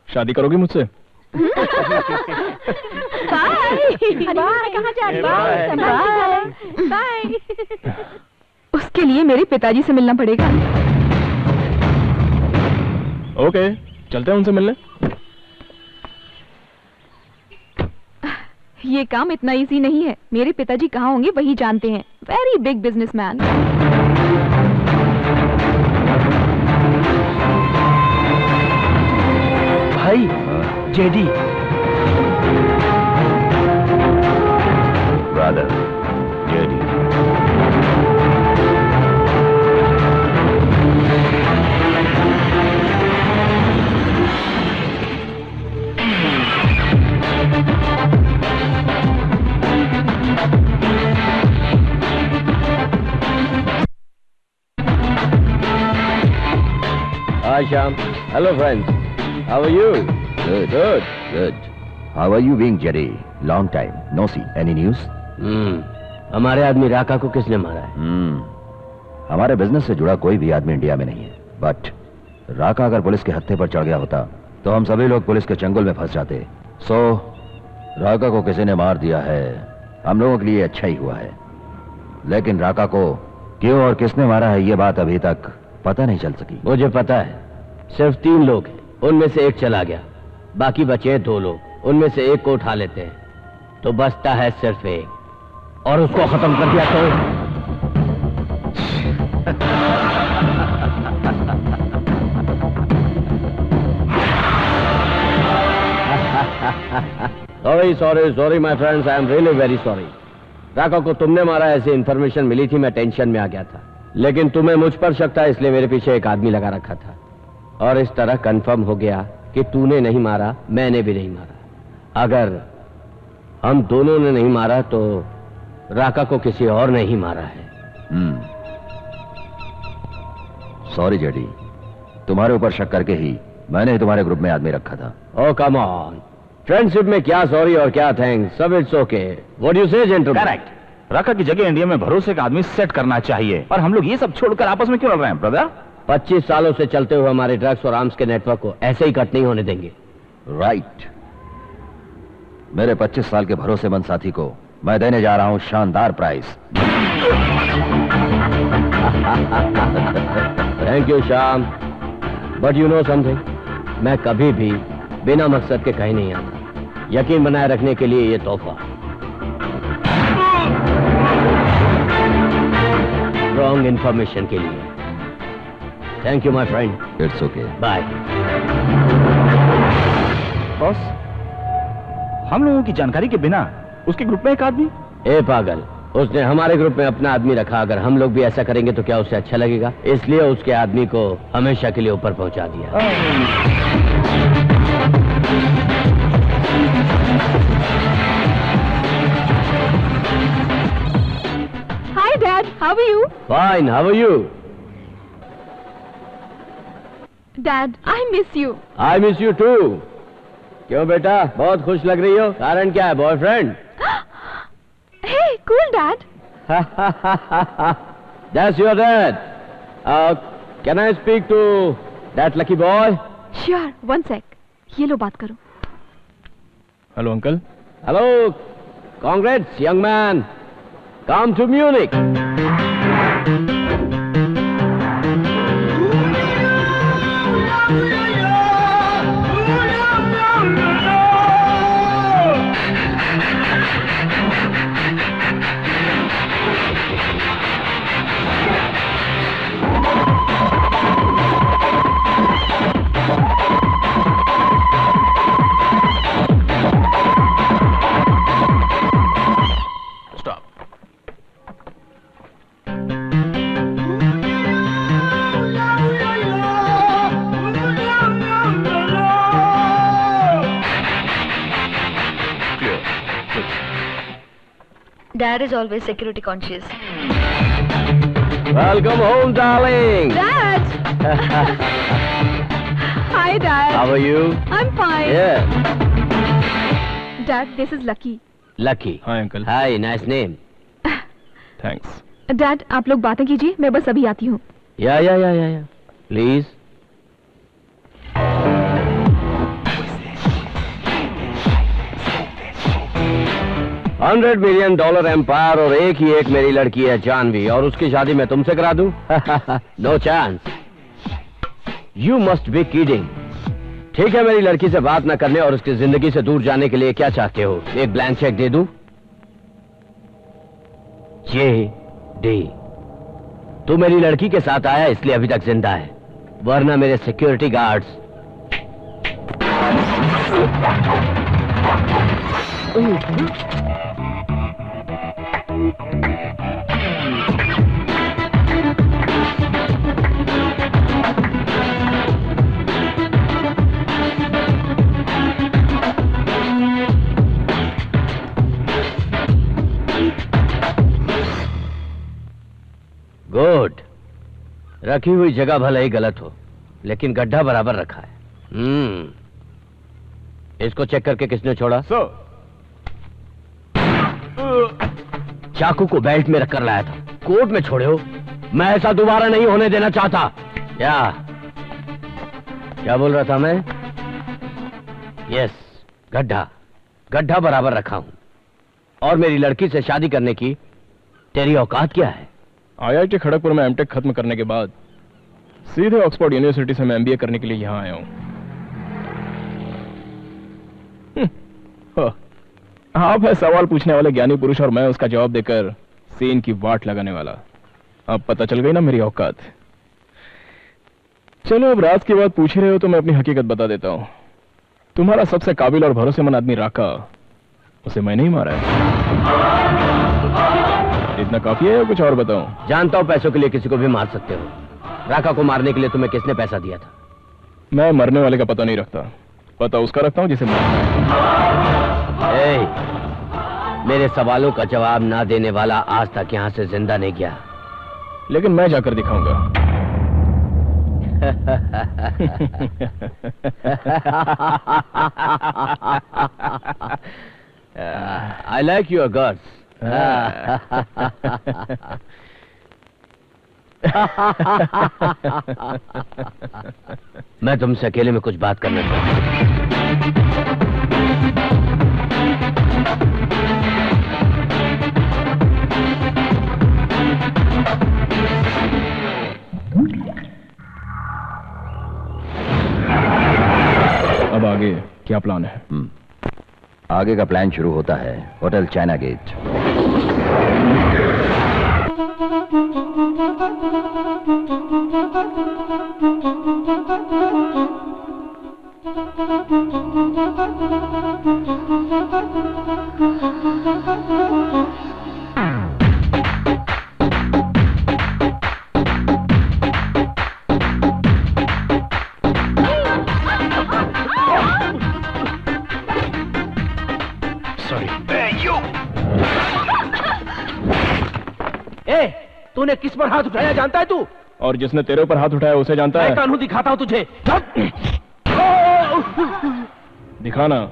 शादी करोगी मुझसे? कहाँ जा रही हो? बाय। उसके लिए मेरे पिताजी से मिलना पड़ेगा। ओके, चलते हैं उनसे मिलने। ये काम इतना इजी नहीं है। मेरे पिताजी कहाँ होंगे वही जानते हैं। Very big businessman. भाई, JD. Brother, JD. Hi, Shyam. Hello, friends. How are you? Good, good, good. How are you being, Jerry? Long time. No see. Any news? हमारे आदमी राका को किसने मारा है? हमारे बिजनेस से जुड़ा कोई भी आदमी इंडिया में नहीं है। बट राका अगर पुलिस के हत्थे पर चढ़ गया होता तो हम सभी लोग पुलिस के चंगुल में फंस जाते। सो राका को किसी ने मार दिया है, हम लोगों के लिए अच्छा ही हुआ है। लेकिन राका को क्यों और किसने मारा है ये बात अभी तक पता नहीं चल सकी। मुझे पता है, सिर्फ 3 लोग हैं, उनमें से एक चला गया, बाकी बचे 2 लोग। उनमें से एक को उठा लेते हैं तो बचता है सिर्फ एक, और उसको खत्म कर दिया तो sorry my friends, I am really very sorry. Raka को तुमने मारा ऐसी इंफॉर्मेशन मिली थी, मैं टेंशन में आ गया था। लेकिन तुम्हें मुझ पर शक था, इसलिए मेरे पीछे एक आदमी लगा रखा था, और इस तरह कंफर्म हो गया कि तूने नहीं मारा, मैंने भी नहीं मारा। अगर हम दोनों ने नहीं मारा तो राका को किसी और ने ही मारा है। सॉरी जेडी, तुम्हारे ऊपर शक करके ही मैंने तुम्हारे ग्रुप में आदमी रखा था। ओह कम ऑन, फ्रेंडशिप में क्या सॉरी और क्या थैंक्स, सब it's okay. What do you से जेंटलमैन? करेक्ट। राका की जगह इंडिया में भरोसे का आदमी सेट करना चाहिए, और हम लोग ये सब छोड़कर आपस में क्यों लड़ रहे हैं ब्रदर? 25 सालों से चलते हुए हमारे ड्रग्स और आर्म्स के नेटवर्क को ऐसे ही कट नहीं होने देंगे। राइट। मेरे 25 साल के भरोसेमंद साथी को मैं देने जा रहा हूं शानदार prize. Thank you Shyam, but you know something, मैं कभी भी बिना मकसद के कहीं नहीं आता। यकीन बनाए रखने के लिए ये तोहफा। रॉन्ग इंफॉर्मेशन के लिए thank you my friend. It's okay, bye. Boss, हम लोगों की जानकारी के बिना उसके ग्रुप में एक आदमी। ए पागल, उसने हमारे ग्रुप में अपना आदमी रखा, अगर हम लोग भी ऐसा करेंगे तो क्या उसे अच्छा लगेगा? इसलिए उसके आदमी को हमेशा के लिए ऊपर पहुंचा दिया। Hi Dad, how are you? Fine, how are you? Dad, I miss you. I miss you too. क्यों बेटा, बहुत खुश लग रही हो? कारण क्या है, boyfriend? Hey, cool Dad. That's your dad. Can I speak to that lucky boy? Sure, one sec. ये लो बात करो. Hello uncle. Hello, congrats, young man. Come to Munich. Dad is always security conscious. Welcome home, darling. Dad. Hi Dad. How are you? I'm fine. Yeah. Dad, this is Lucky. Lucky. Hi uncle. Hi, nice name. Thanks. Dad, आप लोग बातें कीजिए, मैं बस अभी आती हूँ. Yeah. Please. $100 million empire और एक ही एक मेरी लड़की है जानवी, और उसकी शादी मैं तुमसे करा दूं? No chance. You must be kidding. ठीक है, मेरी लड़की से बात न करने और उसकी जिंदगी से दूर जाने के लिए क्या चाहते हो? एक ब्लैंक चेक दे दूं? JD. तू मेरी लड़की के साथ आया इसलिए अभी तक जिंदा है, वरना मेरे सिक्योरिटी गार्ड्स गुड. रखी हुई जगह भले ही गलत हो, लेकिन गड्ढा बराबर रखा है. इसको चेक करके किसने छोड़ा? सर, चाकू को बेल्ट में रखकर लाया था, कोर्ट में छोड़े हो. मैं ऐसा दोबारा नहीं होने देना चाहता. क्या बोल रहा था मैं? यस, गड्ढा बराबर रखा हूं. और मेरी लड़की से शादी करने की तेरी औकात क्या है? IIT खड़गपुर में एमटेक खत्म करने के बाद सीधे ऑक्सफोर्ड यूनिवर्सिटी से मैं MBA करने के लिए यहाँ आया हूँ. आप है सवाल पूछने वाले ज्ञानी पुरुष और मैं उसका जवाब देकर सीन की वाट लगाने वाला. अब पता चल गई ना मेरी औकात. चलो, अब राज की बात पूछ रहे हो तो मैं अपनी हकीकत बता देता हूँ. तुम्हारा सबसे काबिल और भरोसेमंद आदमी राका, उसे मैंने ही मारा है. इतना काफी है या कुछ और बताऊं? जानता हूं पैसों के लिए किसी को भी मार सकते हो. राका को मारने के लिए तुम्हें किसने पैसा दिया था? मैं मरने वाले का पता नहीं रखता, पता उसका रखता हूं जिसे मारना है. मेरे सवालों का जवाब ना देने वाला आज तक यहां से जिंदा नहीं गया. लेकिन मैं जाकर दिखाऊंगा. I like your guts. मैं तुमसे अकेले में कुछ बात करना चाहता हूं. अब आगे क्या प्लान है? आगे का प्लान शुरू होता है होटल चाइना गेट. तूने किस पर हाथ उठाया जानता है तू? और जिसने तेरे ऊपर हाथ उठाया उसे जानता है? मैं कानून दिखाता हूँ तुझे। दिखाना।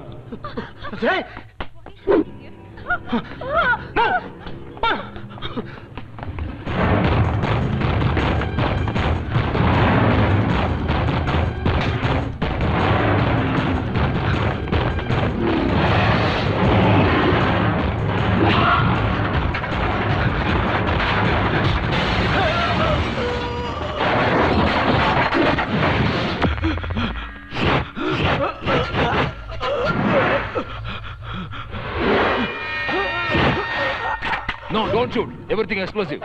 No, don't shoot. Everything explosive.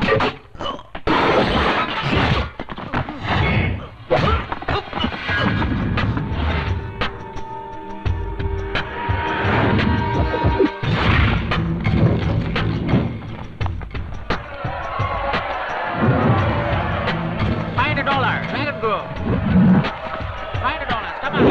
Find $1. Let it go. Find $1. Come on.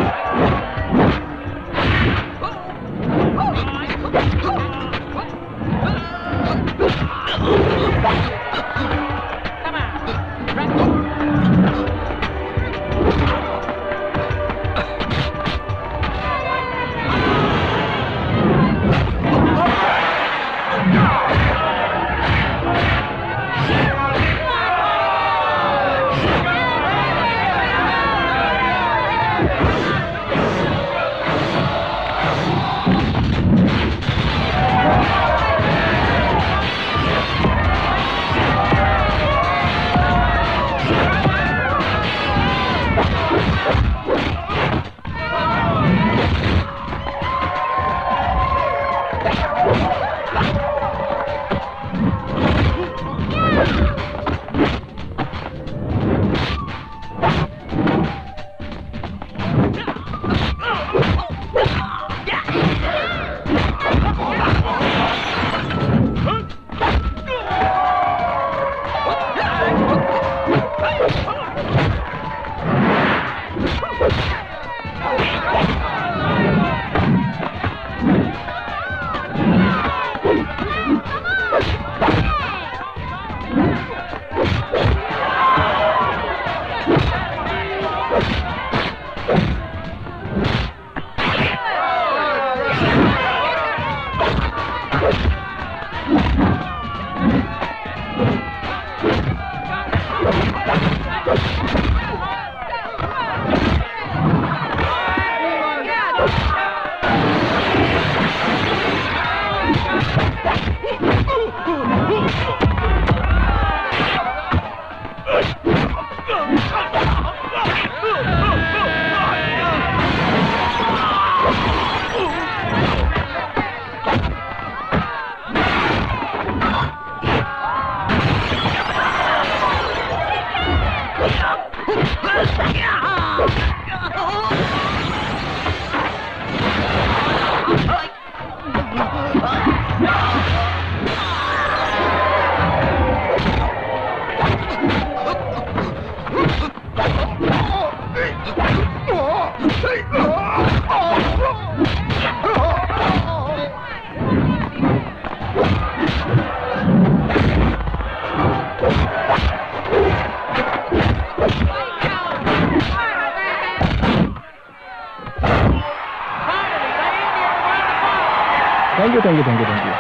Thank you.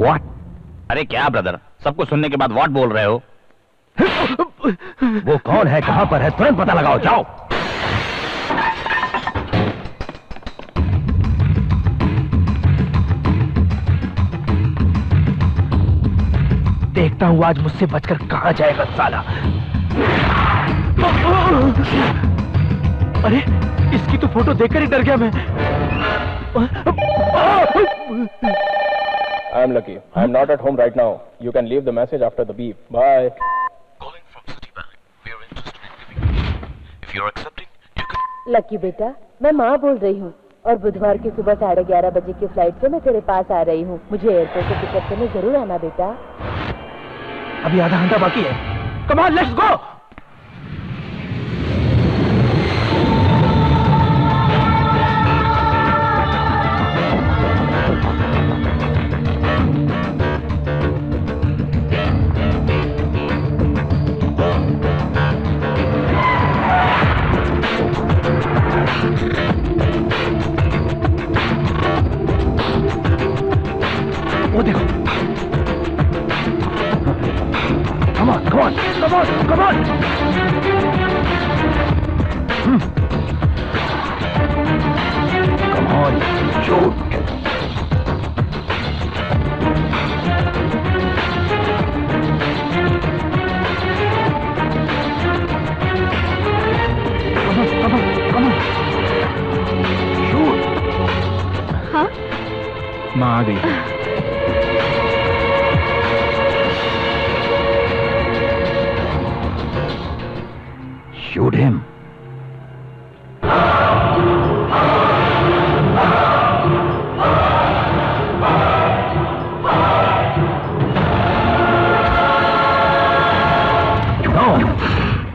What? अरे क्या ब्रदर, सबको सुनने के बाद व्हाट बोल रहे हो? वो कौन है, कहां पर है, तुरंत पता लगाओ, जाओ। देखता हूँ आज मुझसे बचकर कहां जाएगा साला। अरे इसकी तो फोटो देखकर ही डर गया मैं। I am lucky. I am not at home right now. You can leave the message after the beep. Bye. Calling from Citibank. We are interested in giving you. If you are accepting, you can. Lucky बेटा, मैं माँ बोल रही हूँ और बुधवार की सुबह 11:30 बजे की फ्लाइट से मैं तेरे पास आ रही हूँ। मुझे एयरपोर्ट से पिकअप करने जरूर आना बेटा। अभी आधा घंटा बाकी है। Come on, let's go. माँ आ गई है। Shoot him.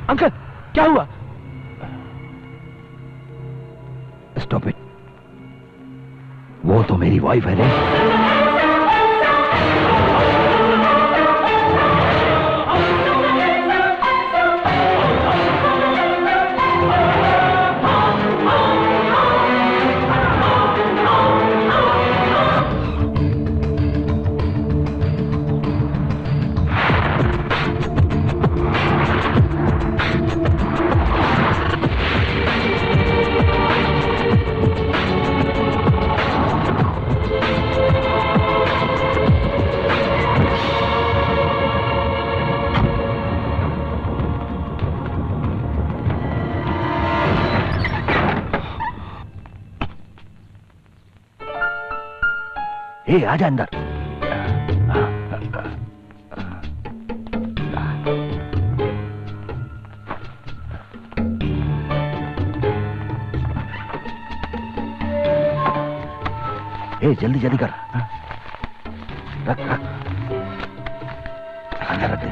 अंकल क्या हुआ? Stop it. वो तो मेरी वाइफ है रे। ए, आजा अंदर। ए, जल्दी जल्दी कर। रख रख अंदर रख दे।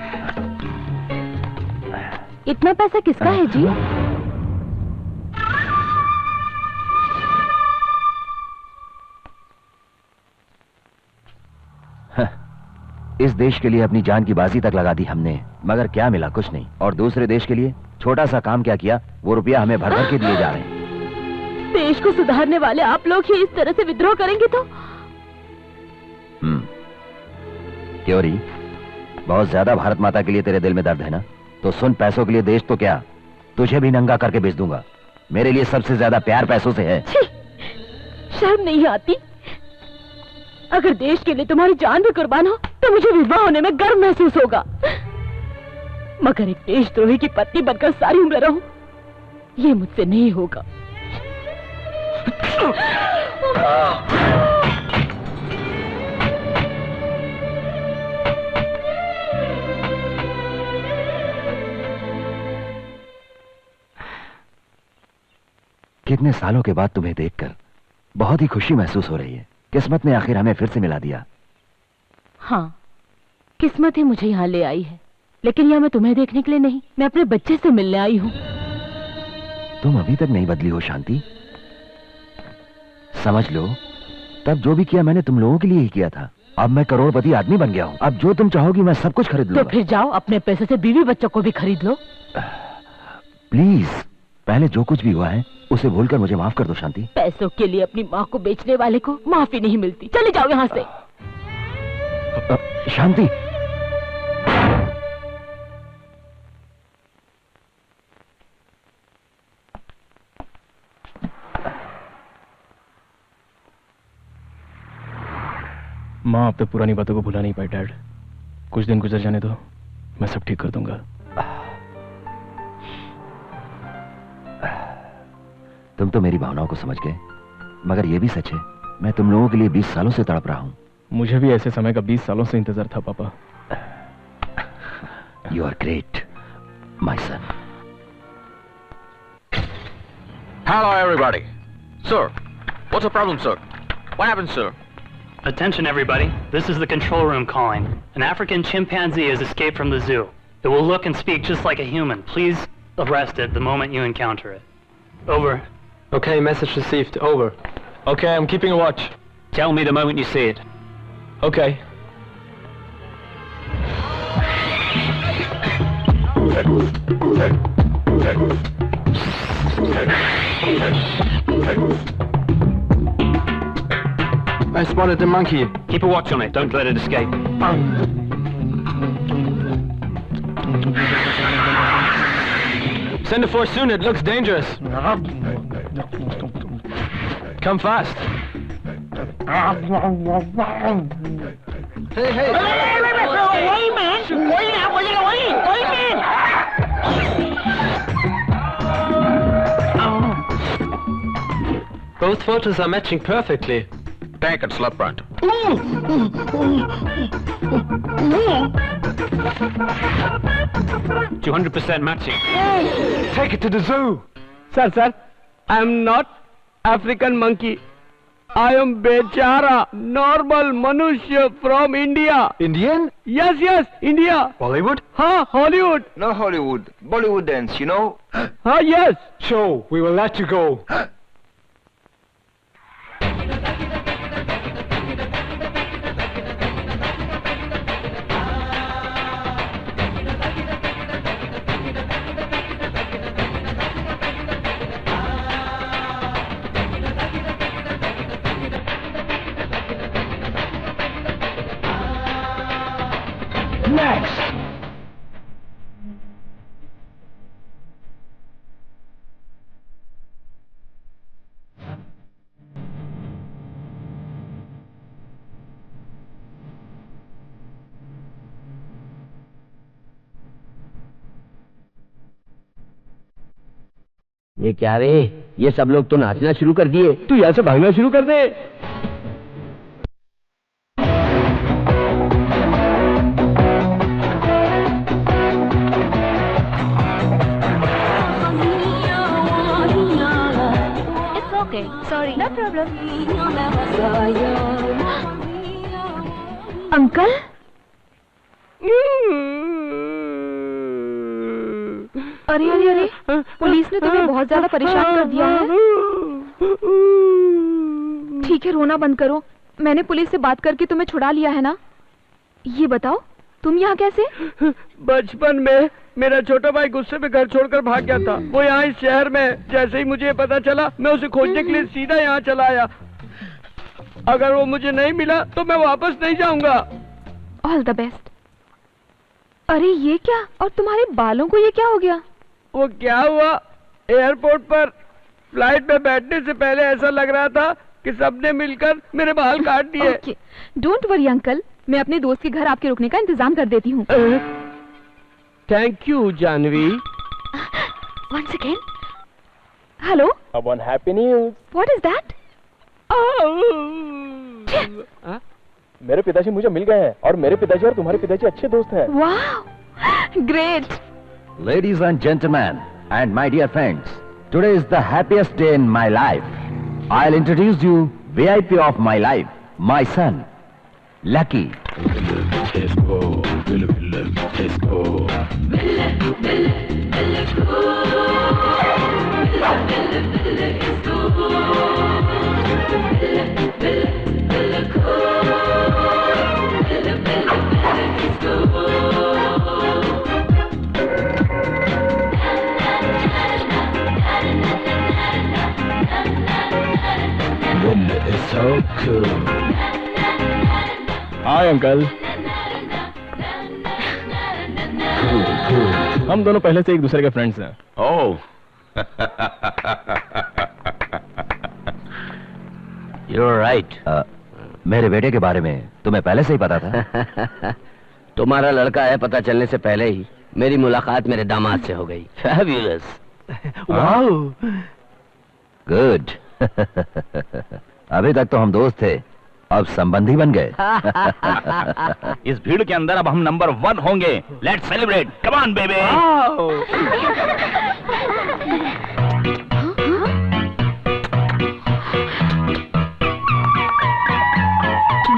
इतना पैसा किसका है जी? इस देश के लिए अपनी जान की बाजी तक लगा दी हमने, मगर क्या मिला? कुछ नहीं। और दूसरे देश के लिए छोटा सा काम क्या किया, वो रुपया हमें भर भर के दिए जा रहे हैं। देश को सुधारने वाले आप लोग ही इस तरह से विद्रोह करेंगे तो? क्यों री, बहुत ज्यादा भारत माता के लिए तेरे दिल में दर्द है ना? तो सुन, पैसों के लिए देश तो क्या, तुझे भी नंगा करके बेच दूंगा। मेरे लिए सबसे ज्यादा प्यार पैसों से है। शर्म नहीं आती? अगर देश के लिए तुम्हारी जान भी कुर्बान हो तो मुझे विधवा होने में गर्व महसूस होगा, मगर एक देशद्रोही की पत्नी बनकर सारी उम्र रहूं, ये मुझसे नहीं होगा। कितने सालों के बाद तुम्हें देखकर बहुत ही खुशी महसूस हो रही है। किस्मत ने आखिर हमें फिर से मिला दिया। हाँ, किस्मत ही मुझे यहाँ ले आई है, लेकिन यहाँ मैं तुम्हें देखने के लिए नहीं, मैं अपने बच्चे से मिलने आई हूँ। तुम अभी तक नहीं बदली हो शांति। समझ लो, तब जो भी किया मैंने तुम लोगों के लिए ही किया था। अब मैं करोड़पति आदमी बन गया हूँ। अब जो तुम चाहोगी मैं सब कुछ खरीद लूंगा। तो फिर जाओ, अपने पैसे से बीवी बच्चों को भी खरीद लो। प्लीज, पहले जो कुछ भी हुआ है उसे भूलकर मुझे माफ कर दो शांति। पैसों के लिए अपनी माँ को बेचने वाले को माफी नहीं मिलती। चले जाओ यहाँ से। शांति, माँ अब तक पुरानी बातों को भुला नहीं पाई डैड। कुछ दिन गुजर जाने दो, मैं सब ठीक कर दूंगा। तुम तो मेरी भावनाओं को समझ गए, मगर यह भी सच है मैं तुम लोगों के लिए 20 सालों से तड़प रहा हूं। मुझे भी ऐसे समय का 20 सालों से इंतजार था पापा। You are great, my son. Hello, everybody. Sir, what's the problem, sir? What happened, sir? Attention, everybody. This is the control room calling. An African chimpanzee has escaped from the zoo. It will look and speak just like a human. Please arrest it the moment you encounter it. Over. Okay, message received. Over. Okay, I'm keeping a watch. Tell me the moment you see it. Okay. I spotted the monkey. Keep a watch on it. Don't let it escape. Send a force soon. It looks dangerous. Come fast. Hey, hey. Wait, man. Wait, man. Both photos are matching perfectly. Take it, slap front. 200% matching. Take it to the zoo. Sir, I am not African monkey. I am Bechara, normal Manushya from India. Indian? Yes, India. Bollywood? Hollywood. No Hollywood. Bollywood dance, you know? Yes. So, we will let you go. Next. ये क्या रे? ये सब लोग तो नाचना शुरू कर दिए। तू यहाँ से भागना शुरू कर दे। Okay, sorry. No problem. Uncle? अरे पुलिस ने तुम्हें बहुत ज्यादा परेशान कर दिया है। ठीक है, रोना बंद करो। मैंने पुलिस से बात करके तुम्हें छुड़ा लिया है ना। ये बताओ तुम यहाँ कैसे? बचपन में मेरा छोटा भाई गुस्से में घर छोड़कर भाग गया था। वो यहाँ इस शहर में। जैसे ही मुझे पता चला मैं उसे खोजने के लिए सीधा यहाँ चला आया। अगर वो मुझे नहीं मिला तो मैं वापस नहीं जाऊंगा। All the best. अरे ये क्या? और तुम्हारे बालों को ये क्या हो गया? वो क्या हुआ, एयरपोर्ट पर फ्लाइट में बैठने से पहले ऐसा लग रहा था कि सबने मिलकर मेरे बाल काट दिए। डोंट वरी अंकल, मैं अपने दोस्त के घर आपके रुकने का इंतजाम कर देती हूँ। Thank you Janvi. One second. Hello. One happy news. What is that? मेरे पिताजी मुझे मिल गए हैं और मेरे पिताजी और तुम्हारे पिताजी अच्छे दोस्त हैं। वाह, great. Ladies and gentlemen, and my dear friends, today is the happiest day in my life. I'll introduce you VIP of my life, my son, Lucky. It's so cool. Hi uncle. हम दोनों पहले से एक दूसरे के friends हैं। ओह। You're right. मेरे बेटे के बारे में तुम्हें पहले से ही पता था? तुम्हारा लड़का है पता चलने से पहले ही मेरी मुलाकात मेरे दामाद से हो गई। Fabulous. Wow. Good. अभी तक तो हम दोस्त थे, अब संबंधी बन गए। इस भीड़ के अंदर अब हम नंबर 1 होंगे। Let's celebrate. Come on baby.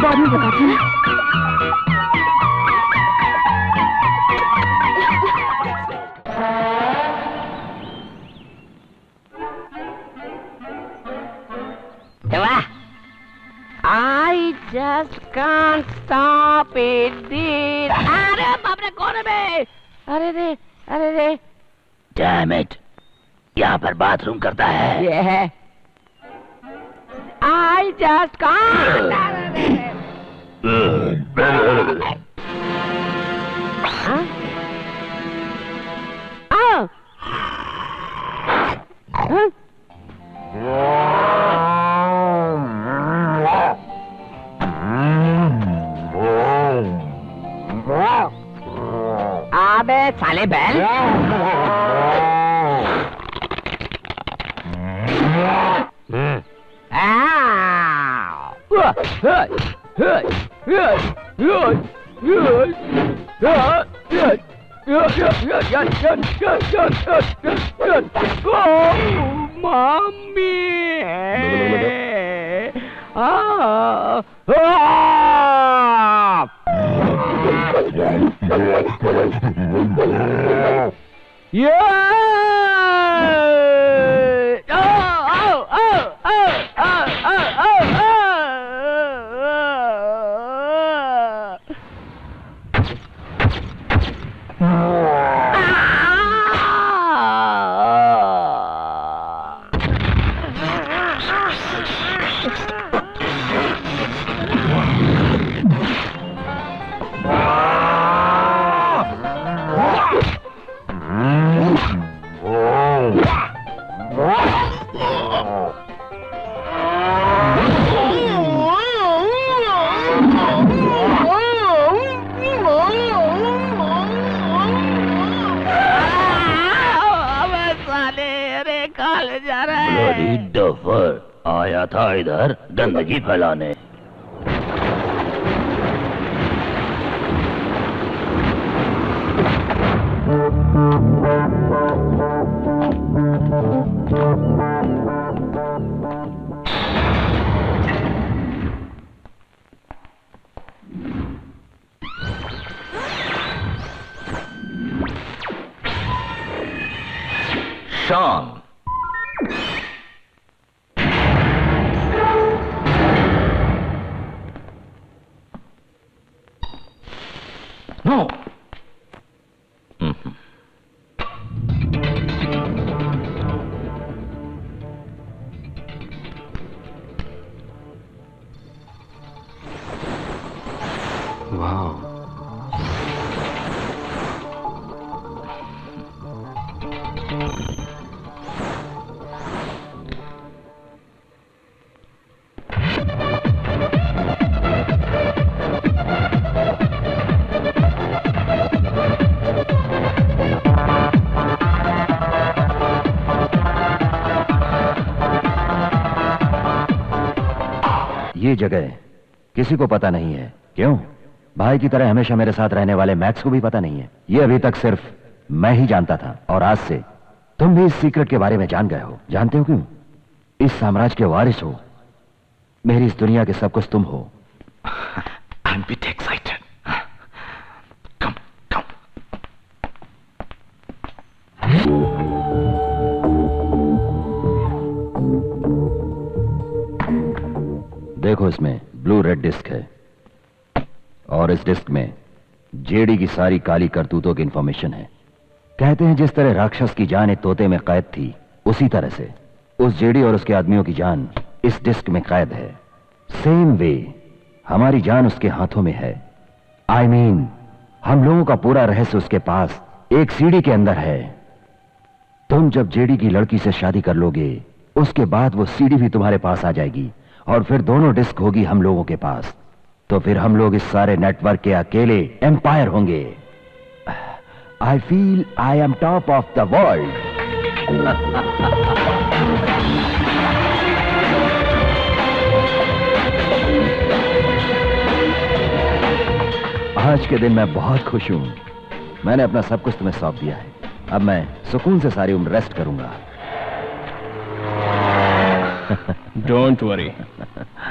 बाद में बताती हूँ। I just can't stop it, dude. अरे बाप रे, कौन है बे? अरे रे। Damn it. यहाँ पर बाथरूम करता है। ये है। I just can't. अबे साले बैल। डफर आया था इधर गंदगी फैलाने। शान नो वाह ये जगह किसी को पता नहीं है। क्यों? भाई की तरह हमेशा मेरे साथ रहने वाले मैक्स को भी पता नहीं है। ये अभी तक सिर्फ मैं ही जानता था और आज से तुम भी इस सीक्रेट के बारे में जान गए हो। जानते हो क्यों? इस साम्राज्य के वारिस हो, मेरी इस दुनिया के सब कुछ तुम हो। I'm a bit excited. Come. देखो, इसमें ब्लू रेड डिस्क है और इस डिस्क में जेडी की सारी काली करतूतों की इंफॉर्मेशन है। कहते हैं जिस तरह राक्षस की जान एक तोते में कैद थी, उसी तरह से उस जेडी और उसके आदमियों की जान इस डिस्क में कैद है। सेम वे हमारी जान उसके हाथों में है। I mean, हम लोगों का पूरा रहस्य उसके पास एक सीडी के अंदर है। तुम जब जेडी की लड़की से शादी कर लोगे, उसके बाद वो सीडी भी तुम्हारे पास आ जाएगी और फिर दोनों डिस्क होगी हम लोगों के पास। तो फिर हम लोग इस सारे नेटवर्क के अकेले एम्पायर होंगे। I feel I am top of the world. आज के दिन मैं बहुत खुश हूं। मैंने अपना सब कुछ तुम्हें सौंप दिया है। अब मैं सुकून से सारी उम्र रेस्ट करूंगा। डोंट वरी,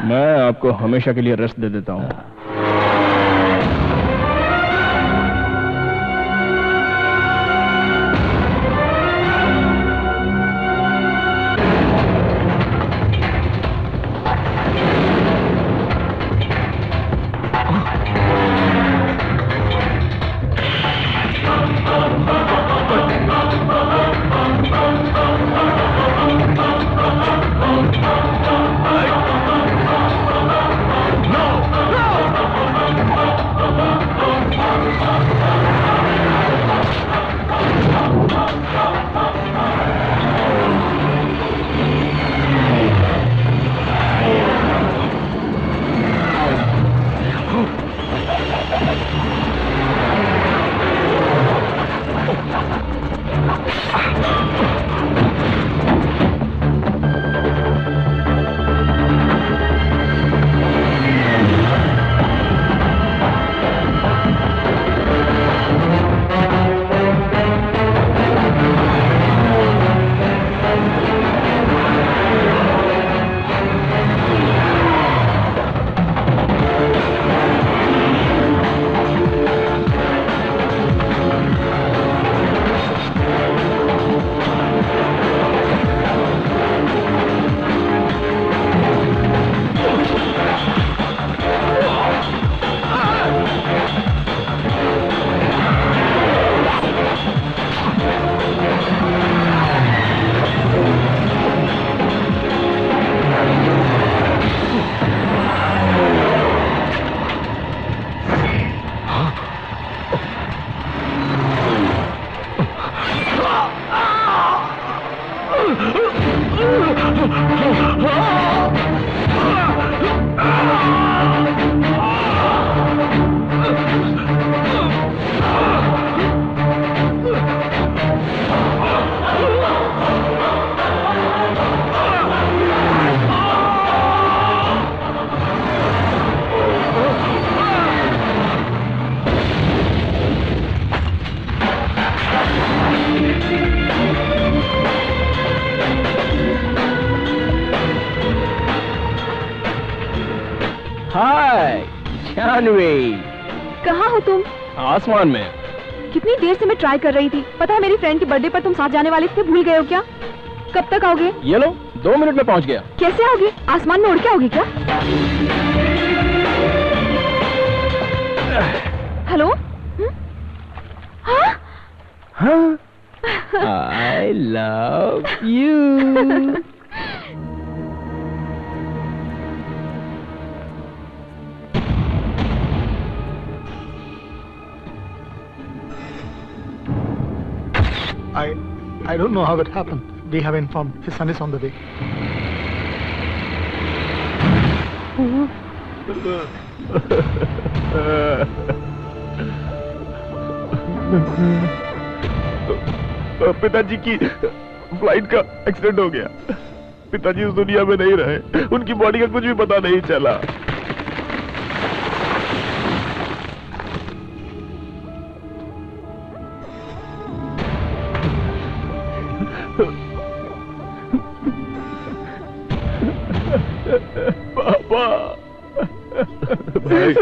मैं आपको हमेशा के लिए रेस्ट दे देता हूं। No! जानवी। कहाँ हो तुम? आसमान में। कितनी देर से मैं ट्राई कर रही थी। पता है मेरी फ्रेंड के बर्थडे पर तुम साथ जाने वाले थे, भूल गए हो क्या? कब तक आओगे? ये लो 2 मिनट में पहुंच गया। कैसे आओगे? आसमान में उड़ के आओगे क्या? हेलो? हाँ? I love you. I don't know how it happened. We have informed his son is on the way. पिताजी की फ्लाइट का एक्सीडेंट हो गया। पिताजी उस दुनिया में नहीं रहे, उनकी बॉडी का कुछ भी पता नहीं चला। पापा भाई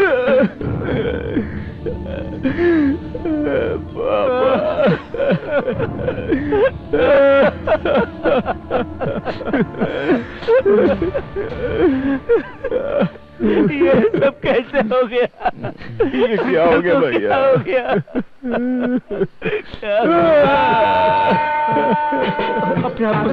ये सब कैसे हो गया? ये क्या हो गया भैया? हो गया? अपने आप को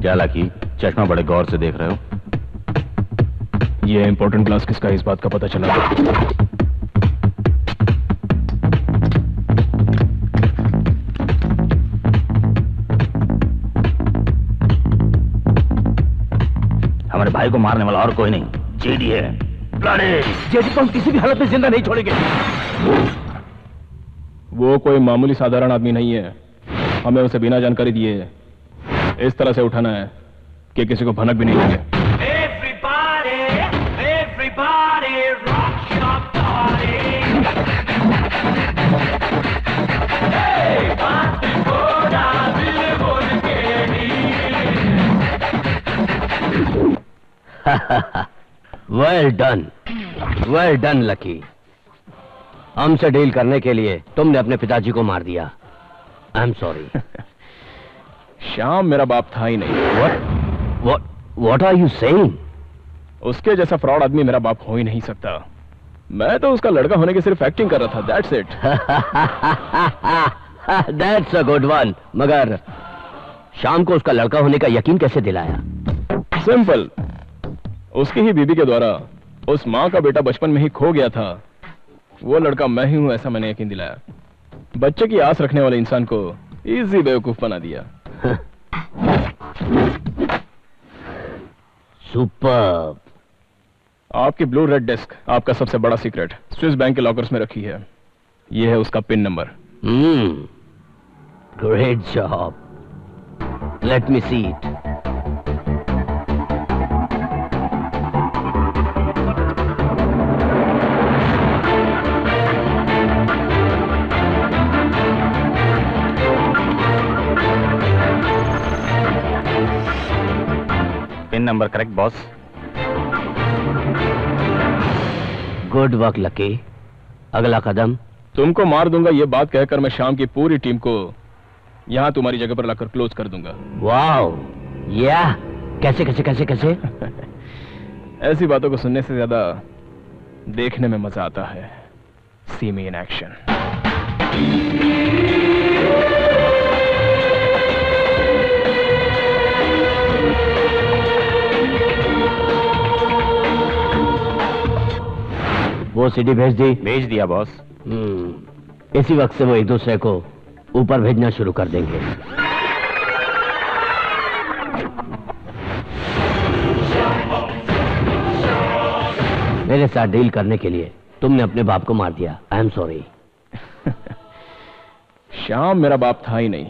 क्या लाकी, चश्मा बड़े गौर से देख रहे हो? ये इंपॉर्टेंट क्लास किसका, इस बात का पता चला? हमारे भाई को मारने वाला और कोई नहीं, जेडी है। जेडी को हम किसी भी हालत में जिंदा नहीं छोड़ेंगे। वो कोई मामूली साधारण आदमी नहीं है। हमें उसे बिना जानकारी दिए इस तरह से उठाना है कि किसी को भनक भी नहीं लगे। Well done lucky. हमसे डील करने के लिए तुमने अपने पिताजी को मार दिया। I am sorry. श्याम मेरा बाप था ही नहीं। What are you saying? उसके जैसा फ्रॉड आदमी मेरा बाप हो ही नहीं सकता। मैं तो उसका लड़का होने की सिर्फ एक्टिंग कर रहा था। That's it. That's a good one. मगर शाम को उसका लड़का होने का यकीन कैसे दिलाया? सिंपल, उसकी ही बीबी के द्वारा उस माँ का बेटा बचपन में ही खो गया था। वो लड़का मैं ही हूं, ऐसा मैंने यकीन दिलाया। बच्चे की आस रखने वाले इंसान को इजी बेवकूफ बना दिया। सुपर। आपकी ब्लू रेड डिस्क आपका सबसे बड़ा सीक्रेट स्विस बैंक के लॉकर्स में रखी है। यह है उसका pin number. Great job. Let me see it. Pin number correct boss. Good work lucky. अगला कदम? तुमको मार दूंगा ये बात कहकर मैं शाम की पूरी टीम को यहां तुम्हारी जगह पर लाकर क्लोज कर दूंगा। वाओ, या कैसे कैसे कैसे कैसे? ऐसी बातों को सुनने से ज्यादा देखने में मजा आता है। सी मी इन एक्शन। वो सीडी भेज दी? भेज दिया बॉस। इसी वक्त से वो एक दूसरे को ऊपर भेजना शुरू कर देंगे। मेरे साथ डील करने के लिए तुमने अपने बाप को मार दिया। I am sorry. श्याम मेरा बाप था ही नहीं।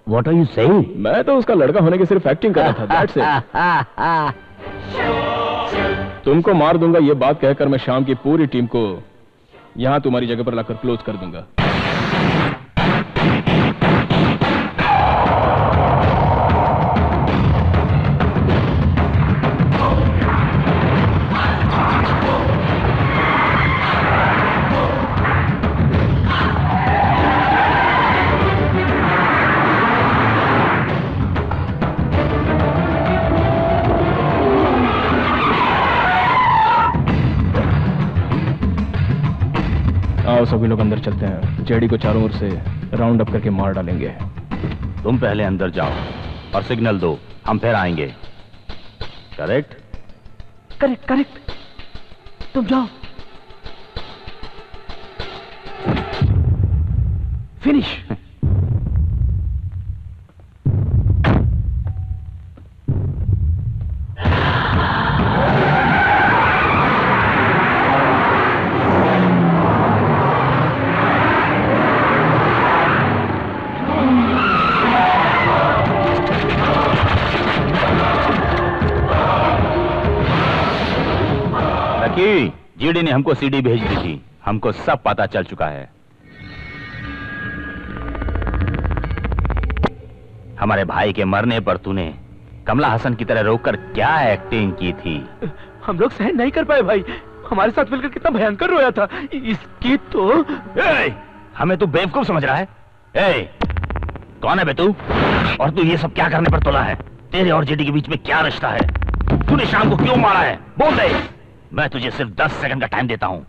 What are you saying? मैं तो उसका लड़का होने की सिर्फ एक्टिंग कर रहा था। That's it. तुमको मार दूंगा ये बात कहकर मैं श्याम की पूरी टीम को यहां तुम्हारी जगह पर लाकर क्लोज कर दूंगा। आओ सभी लोग अंदर चलते हैं। जेडी को चारों ओर से राउंड अप करके मार डालेंगे। तुम पहले अंदर जाओ और सिग्नल दो, हम फिर आएंगे। करेक्ट? Correct correct. तुम जाओ। फिनिश। जीडी ने हमको सीडी भेज दी थी, हमको सब पता चल चुका है। हमारे भाई के मरने पर तूने कमला हसन की तरह रोककर क्या एक्टिंग की थी? हम लोग सहन नहीं कर पाए भाई। हमारे साथ मिलकर कितना भयंकर रोया था। इसकी तो हमें तू बेवकूफ समझ रहा है? कौन है बे तू? और तू ये सब क्या करने पर तुला है? तेरे और जीडी के बीच में क्या रिश्ता है? तूने शाम को क्यों मारा है? बोल दे। मैं तुझे सिर्फ 10 सेकंड का टाइम देता हूं।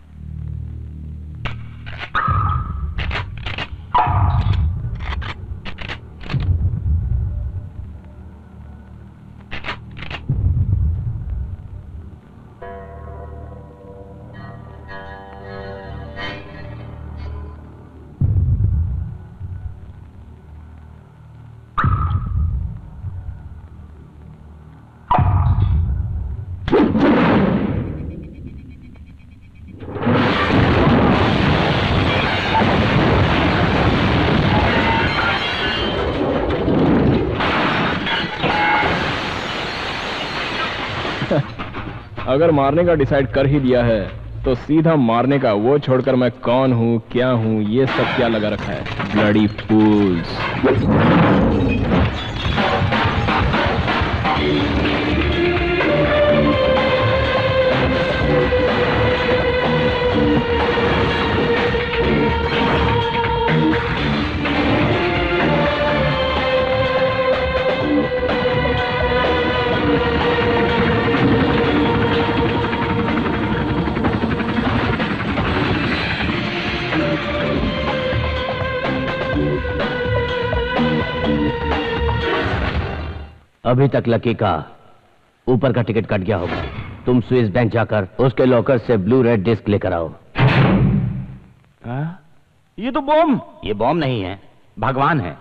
अगर मारने का डिसाइड कर ही दिया है तो सीधा मारने का, वो छोड़कर मैं कौन हूं क्या हूं ये सब क्या लगा रखा है? ब्लडी फूल्स। अभी तक लकी का ऊपर का टिकट कट गया होगा। तुम स्विस बैंक जाकर उसके लॉकर से ब्लू रेड डिस्क लेकर आओ। ये तो बॉम्ब। ये बॉम्ब नहीं है, भगवान है।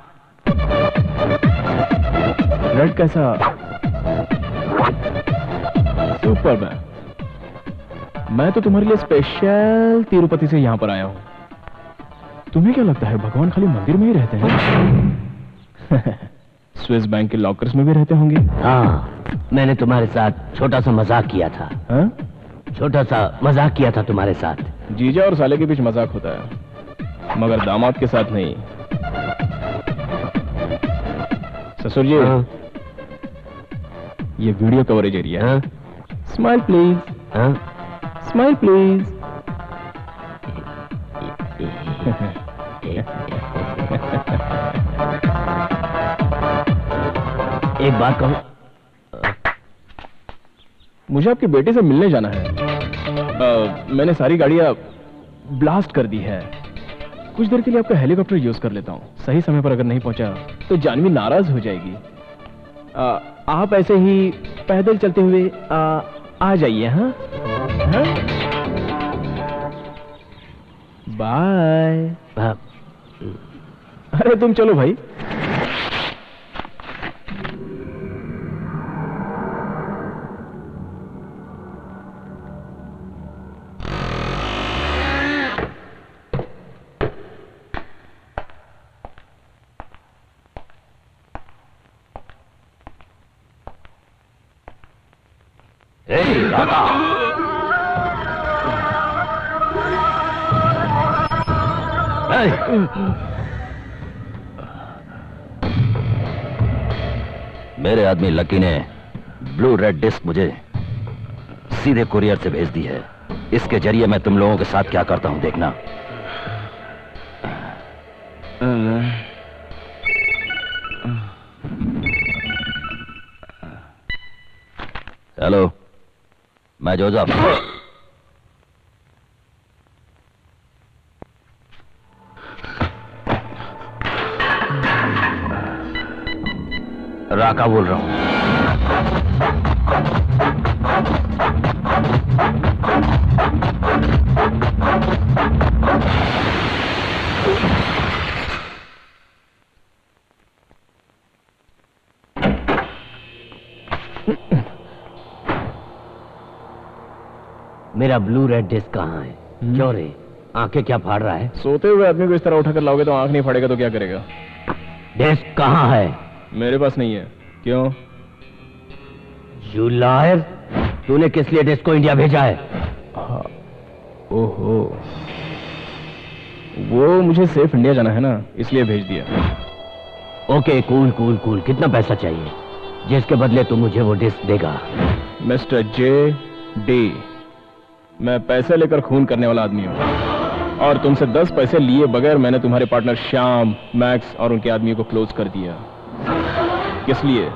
रेड कैसा? Super man. मैं तो तुम्हारे लिए स्पेशल तिरुपति से यहां पर आया हूं। तुम्हें क्या लगता है भगवान खाली मंदिर में ही रहते हैं? स्विस बैंक के लॉकर्स में भी रहते होंगे। हाँ, मैंने तुम्हारे साथ छोटा सा मजाक किया था। छोटा सा मजाक किया था तुम्हारे साथ। जीजा और साले के बीच मजाक होता है, मगर दामाद के साथ नहीं। ससुर जी, ये वीडियो कवरेज एरिया है। Smile please. Smile please. एक बात कहूं, मुझे आपके बेटे से मिलने जाना है। मैंने सारी गाड़ियां ब्लास्ट कर दी है। कुछ देर के लिए आपका हेलीकॉप्टर यूज कर लेता हूं। सही समय पर अगर नहीं पहुंचा तो जानवी नाराज हो जाएगी। आप ऐसे ही पैदल चलते हुए आ जाइए। हाँ? बाय। अरे तुम चलो भाई। राका, मेरे आदमी लकी ने ब्लू रेड डिस्क मुझे सीधे कुरियर से भेज दी है। इसके जरिए मैं तुम लोगों के साथ क्या करता हूं देखना। हेलो, मैं जोसेफ। राका बोल रहा हूं। मेरा ब्लू रेड डिस्क कहाँ है? क्यों रे, आंखें क्या फाड़ रहा है? सोते हुए आदमी को इस तरह उठाकर लाओगे तो आंख नहीं फाड़ेगा तो क्या करेगा? डिस्क कहाँ है? मेरे पास नहीं है। क्यों? यू लायर, तूने किस लिए डिस्क को इंडिया भेजा है? ओहो, वो मुझे सेफ इंडिया जाना है ना, इसलिए भेज दिया। Okay, cool cool cool. कितना पैसा चाहिए जिसके बदले तू मुझे वो डिस्क देगा? मिस्टर जे डी, मैं पैसे लेकर खून करने वाला आदमी हूं और तुमसे 10 पैसे लिए बगैर मैंने तुम्हारे पार्टनर श्याम, मैक्स और उनके आदमियों को क्लोज कर दिया। किस लिए?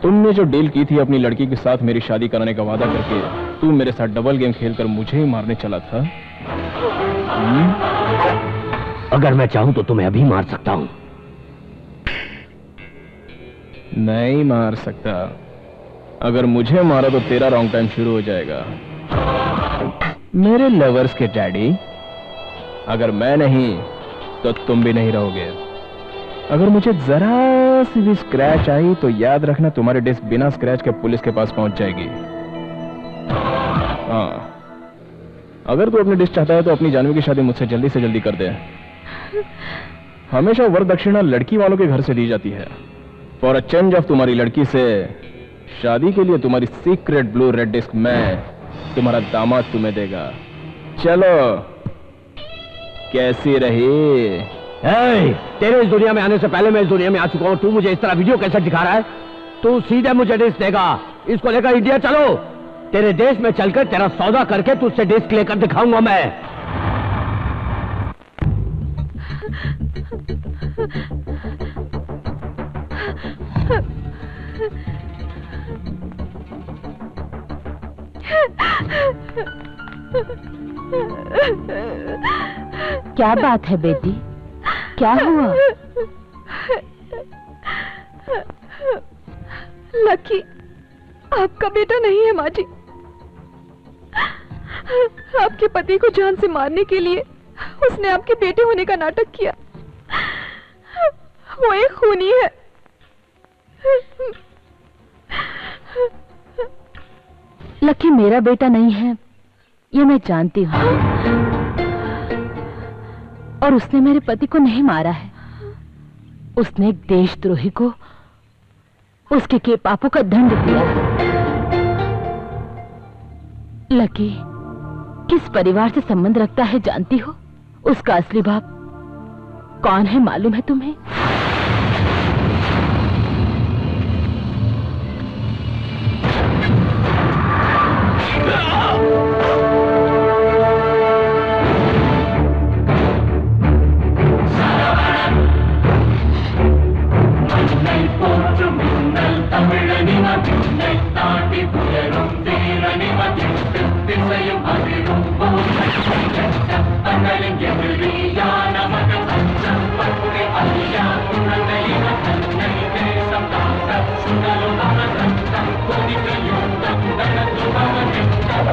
तुमने जो डील की थी अपनी लड़की के साथ मेरी शादी कराने का वादा करके, तू मेरे साथ डबल गेम खेलकर मुझे ही मारने चला था। अगर मैं चाहूं तो तुम्हें अभी मार सकता हूं। नहीं मार सकता। अगर मुझे मारा तो तेरा रॉन्ग टाइम शुरू हो जाएगा। मेरे लवर्स के डैडी, अगर मैं नहीं तो तुम भी नहीं रहोगे। अगर मुझे जरा सी भी स्क्रैच आई तो याद रखना तुम्हारी डिस्क बिना स्क्रैच के पुलिस के पास पहुंच जाएगी। हाँ, अगर तू अपनी डिस्क चाहता है तो अपनी जानवी की शादी मुझसे जल्दी से जल्दी कर दे। हमेशा वर दक्षिणा लड़की वालों के घर से दी जाती है। फॉर अ चेंज ऑफ तुम्हारी लड़की से शादी के लिए तुम्हारी सीक्रेट ब्लू रेड डिस्क मैं, तुम्हारा दामाद तुम्हें देगा। चलो, कैसी रही? तेरे इस दुनिया में आने से पहले मैं इस दुनिया में आ चुका हूं। तू मुझे इस तरह वीडियो कैसे दिखा रहा है? तू सीधे मुझे डिस्क देगा। इसको लेकर इंडिया चलो। तेरे देश में चलकर तेरा सौदा करके तुझसे डिस्क लेकर दिखाऊंगा मैं। क्या बात है बेटी, क्या हुआ? लकी आपका बेटा नहीं है माँ जी। आपके पति को जान से मारने के लिए उसने आपके बेटे होने का नाटक किया। वो एक खूनी है। लकी मेरा बेटा नहीं है, ये मैं जानती हूँ। और उसने मेरे पति को नहीं मारा है। उसने एक देशद्रोही को उसके के पापों का दंड दिया। लकी किस परिवार से संबंध रखता है जानती हो? उसका असली बाप कौन है मालूम है तुम्हें?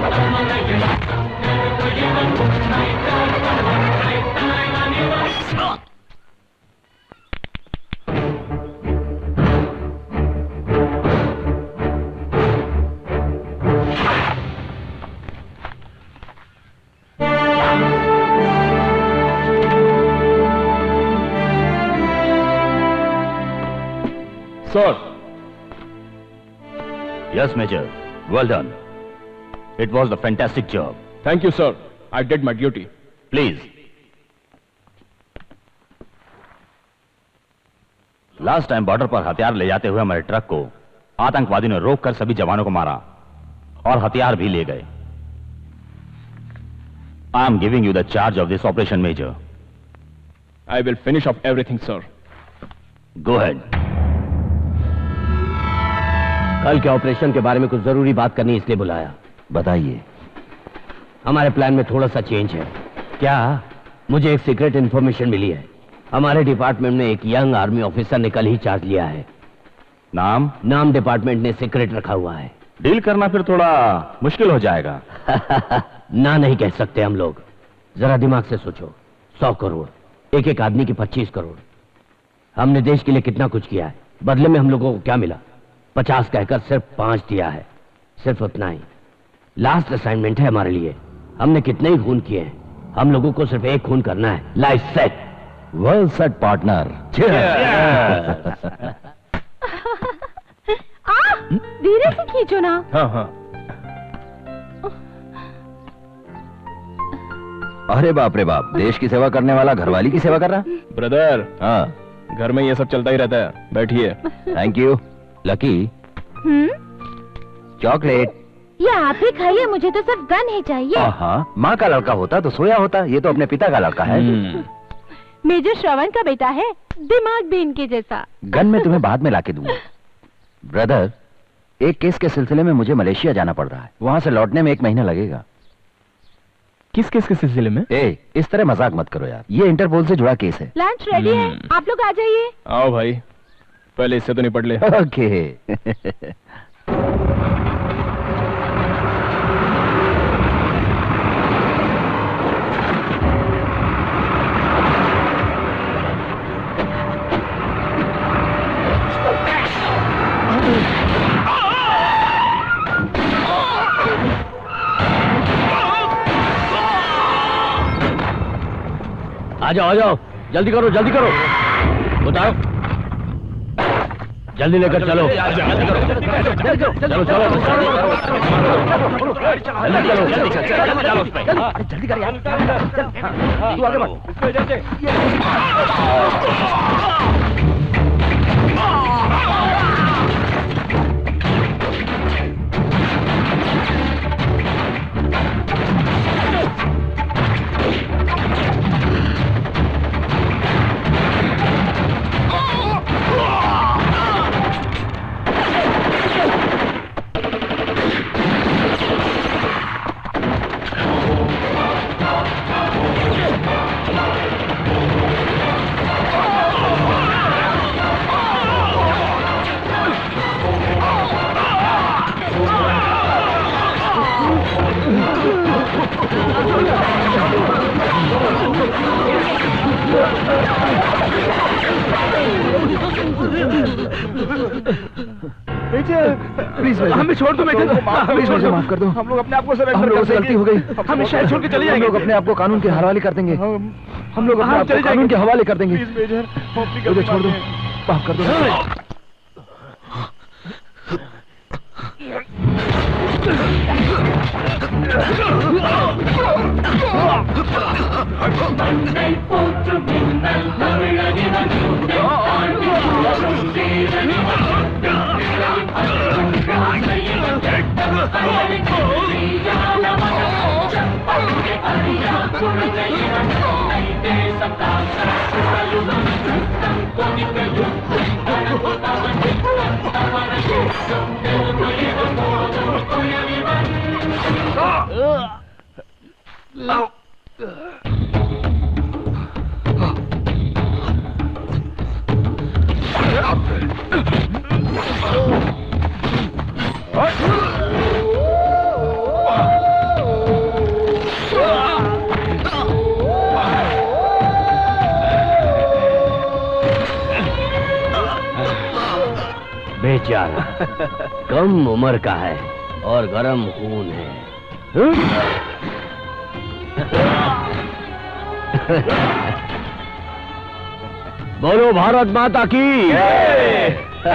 Come on, sir. Yes, Major. Well done. It was a fantastic job. Thank you, sir. I did my duty. Please. Last time border पर हथियार ले जाते हुए हमारे ट्रक को आतंकवादियों ने रोककर सभी जवानों को मारा और हथियार भी ले गए. I am giving you the charge of this operation, Major. I will finish off everything, sir. Go ahead. कल के ऑपरेशन के बारे में कुछ जरूरी बात करनी इसलिए बुलाया. बताइए. हमारे प्लान में थोड़ा सा चेंज है. क्या? मुझे एक सीक्रेट इंफॉर्मेशन मिली है. हमारे डिपार्टमेंट में एक यंग आर्मी ऑफिसर ने कल ही चार्ज लिया है. नाम डिपार्टमेंट ने सीक्रेट रखा हुआ है. डील करना फिर थोड़ा मुश्किल हो जाएगा. ना नहीं कह सकते हम लोग. जरा दिमाग से सोचो. 100 करोड़, एक एक आदमी की 25 करोड़. हमने देश के लिए कितना कुछ किया है. बदले में हम लोगों को क्या मिला? 50 कहकर सिर्फ 5 दिया है. सिर्फ उतना ही. लास्ट असाइनमेंट है हमारे लिए. हमने कितने ही खून किए हैं. हम लोगों को सिर्फ एक खून करना है. Life set. Well set partner. धीरे से खींचो ना. हाँ. अरे बाप रे बाप, देश की सेवा करने वाला घरवाली की सेवा कर रहा. ब्रदर. हाँ, घर में ये सब चलता ही रहता है. बैठिए. Thank you. Lucky, chocolate. ये आप ही खाइए, मुझे तो सिर्फ गन ही चाहिए. हाँ, माँ का लड़का होता तो सोया होता. ये तो अपने पिता का लड़का है. मेजर श्रवण का बेटा है. दिमाग भी इनके जैसा. गन में तुम्हें बाद में लाके दूंगा. ब्रदर, एक केस के सिलसिले में मुझे मलेशिया जाना पड़ रहा है. वहां से लौटने में 1 महीना लगेगा. किस केस के सिलसिले में? इस तरह मजाक मत करो यार. ये इंटरपोल से जुड़ा केस है. लंच रेडी है, आप लोग आ जाइए. आओ भाई, पहले इससे तो निपट ले. ओके. आ जाओ. जल्दी करो. उतारो. जल्दी लेकर चलो. जल्दी करो. चलो. जल्दी कर यार. तू आगे बढ़. प्लीज हमें छोड़ दो. प्लीज मुझे माफ कर दो. हम लोग अपने आप को सरेंडर कर देंगे. गलती हो गई. हम शहर छोड़ के चले जाएंगे. हम लोग अपने आप को कानून के हवाले कर देंगे. हम लोग अपने आप को कानून के हवाले कर देंगे. प्लीज मेजर, मुझे छोड़ दो. माफ कर दो. बेचारा कम उम्र का है और गरम खून है. बोलो भारत माता की. हम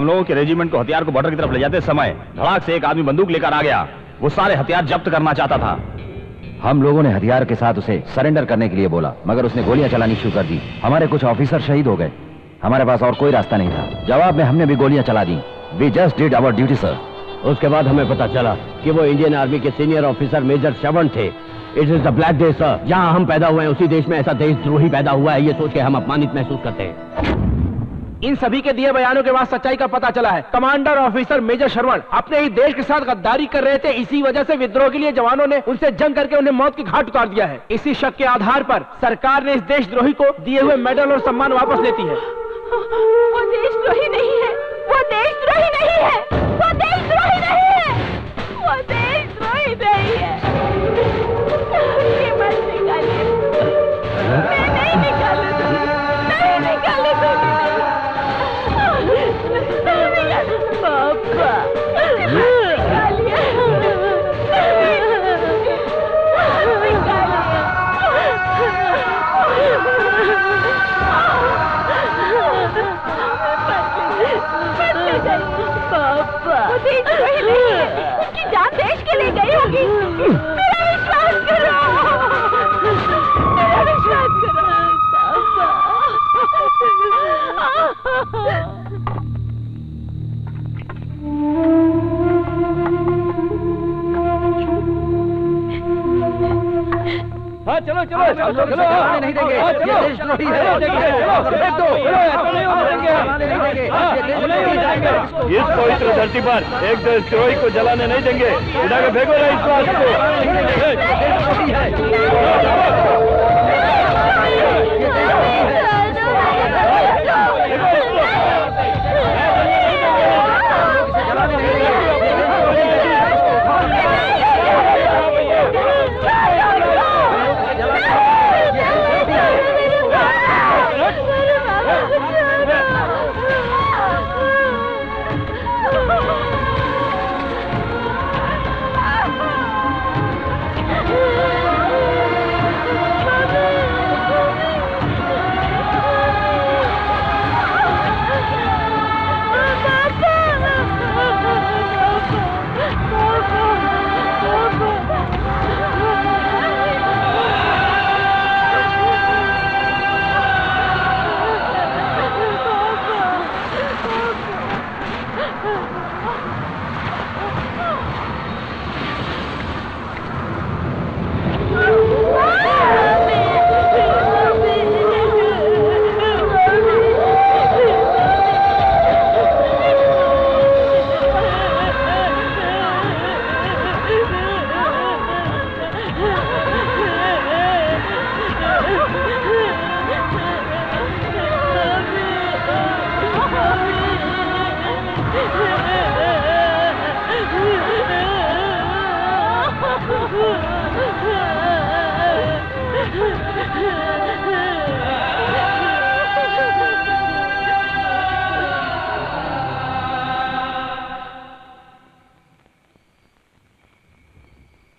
लोगों के रेजिमेंट को हथियार को बॉर्डर की तरफ ले जाते समय धड़ाक से एक आदमी बंदूक लेकर आ गया। वो सारे हथियार जब्त करना चाहता था। हम लोगों ने हथियार के साथ उसे सरेंडर करने के लिए बोला, मगर उसने गोलियां चलानी शुरू कर दी। हमारे कुछ ऑफिसर शहीद हो गए। हमारे पास और कोई रास्ता नहीं था। जवाब में हमने भी गोलियां चला दी। We just did our duty sir. उसके बाद हमें पता चला कि वो इंडियन आर्मी के सीनियर ऑफिसर मेजर श्रवण थे। It is the black day sir. जहां हम पैदा हुए हैं उसी देश में ऐसा देशद्रोही पैदा हुआ है, ये सोच के हम अपमानित महसूस करते हैं। इन सभी के दिए बयानों के बाद सच्चाई का पता चला है। कमांडर ऑफिसर मेजर श्रवण अपने ही देश के साथ गद्दारी कर रहे थे। इसी वजह से विद्रोह के लिए जवानों ने उनसे जंग करके उन्हें मौत की घाट उतार दिया है। इसी शक के आधार पर सरकार ने इस देशद्रोही को दिए हुए मेडल और सम्मान वापस लेती है। वो देशद्रोही नहीं है, वो देशद्रोही नहीं है, वो देशद्रोही नहीं है, वो देशद्रोही नहीं है। ये मत निकालिए, मैं नहीं निकालूंगी, नहीं निकालूंगी। पापा निकालिए, पापा देशद्रोही नहीं है, उनकी जान देश के लिए गई होगी। मेरा विश्वास करो, मेरा विश्वास करो पापा। हाँ चलो चलो चलो चलो, नहीं देंगे, ये देशद्रोही है। फेंक दो, इस पवित्र धरती पर एक देशद्रोही को जलाने नहीं देंगे। उठा के फेंको ना इस बात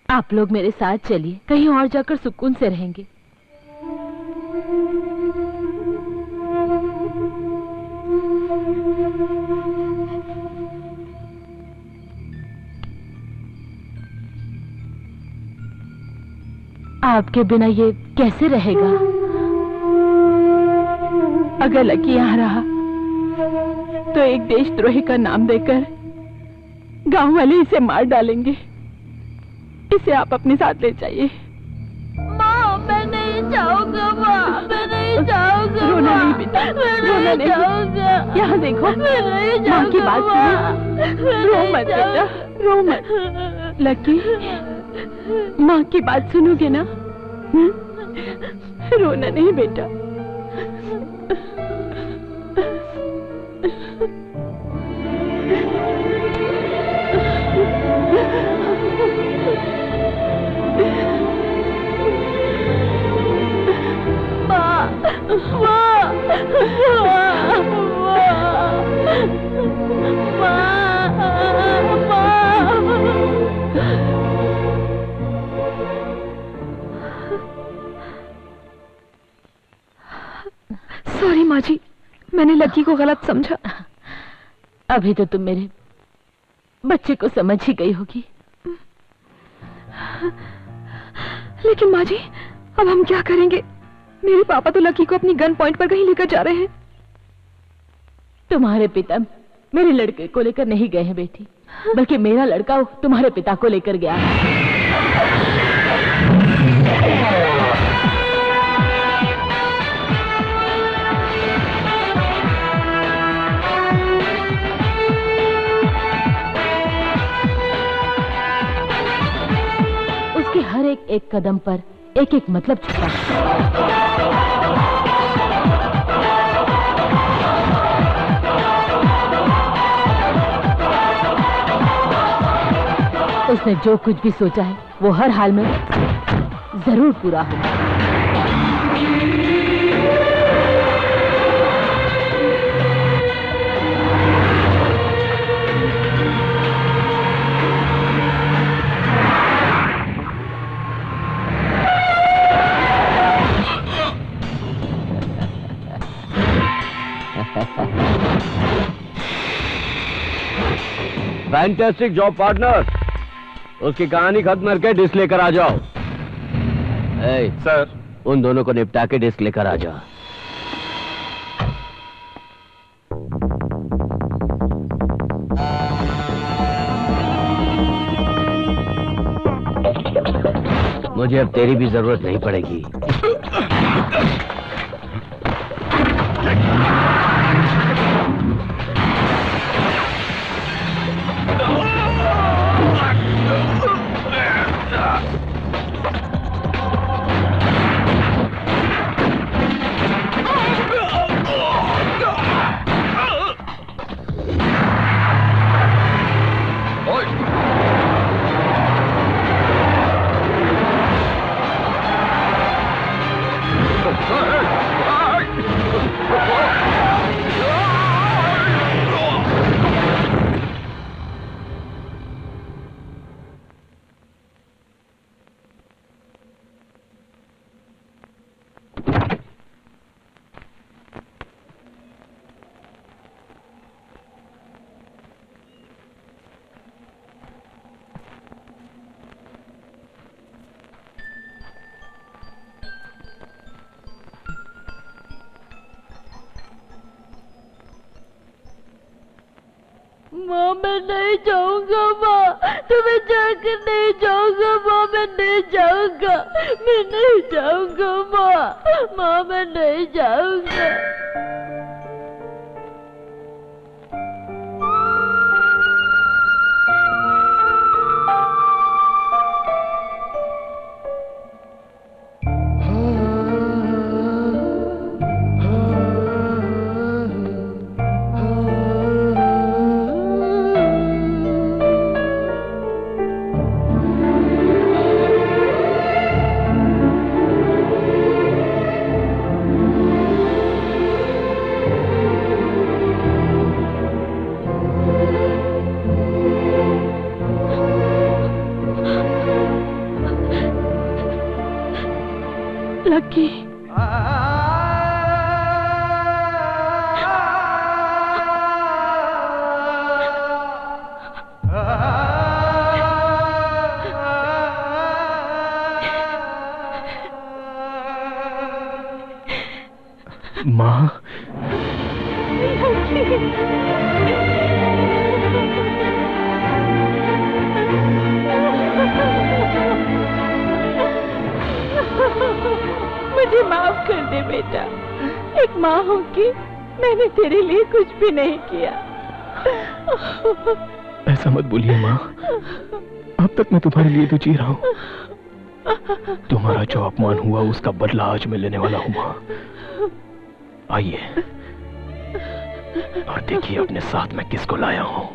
आप लोग मेरे साथ चलिए, कहीं और जाकर सुकून से रहेंगे। आपके बिना ये कैसे रहेगा? अगर लकी यहाँ रहा तो एक देशद्रोही का नाम देकर गांव वाले इसे मार डालेंगे। इसे आप अपने साथ ले जाइए। माँ, मैं नहीं जाऊंगा माँ, मैं नहीं जाऊंगा। रोना नहीं बेटा, रोना नहीं जाऊंगा। यहाँ देखो, माँ की बात सुनो। रो मत बेटा, रो मत। लकी, माँ की बात सुनोगे ना? रोना नहीं बेटा। माँ, माँ, माँ, माँ। सॉरी माँ जी, मैंने लकी को गलत समझा। अभी तो तुम मेरे बच्चे को समझ ही गई होगी। लेकिन माँ जी, अब हम क्या करेंगे? मेरे पापा तो लकी को अपनी गन पॉइंट पर कहीं लेकर जा रहे हैं। तुम्हारे पिता मेरे लड़के को लेकर नहीं गए हैं बेटी, बल्कि मेरा लड़का तुम्हारे पिता को लेकर गया है। उसके हर एक कदम पर एक एक मतलब छुपा है। उसने जो कुछ भी सोचा है वो हर हाल में जरूर पूरा होगा। Fantastic job partner. उसकी कहानी खत्म करके डिस्क लेकर आ जाओ। सर, उन दोनों को निपटा के डिस्क लेकर आ जाओ। मुझे अब तेरी भी जरूरत नहीं पड़ेगी। माँ मैं नहीं जाऊंगा। माँ तुम्हें जाकर नहीं जाऊंगा। माँ मैं नहीं जाऊंगा। मैं नहीं जाऊंगा। माँ मैं नहीं जाऊंगा। लकी, माँ, मुझे माफ कर दे बेटा। एक माँ हूँ कि मैंने तेरे लिए कुछ भी नहीं किया। ऐसा मत बोलिए माँ, अब तक मैं तुम्हारे लिए तो जी रहा हूँ। तुम्हारा जो अपमान हुआ उसका बदला आज मैं लेने वाला हूँ माँ। आइए और देखिए अपने साथ मैं किसको लाया हूँ।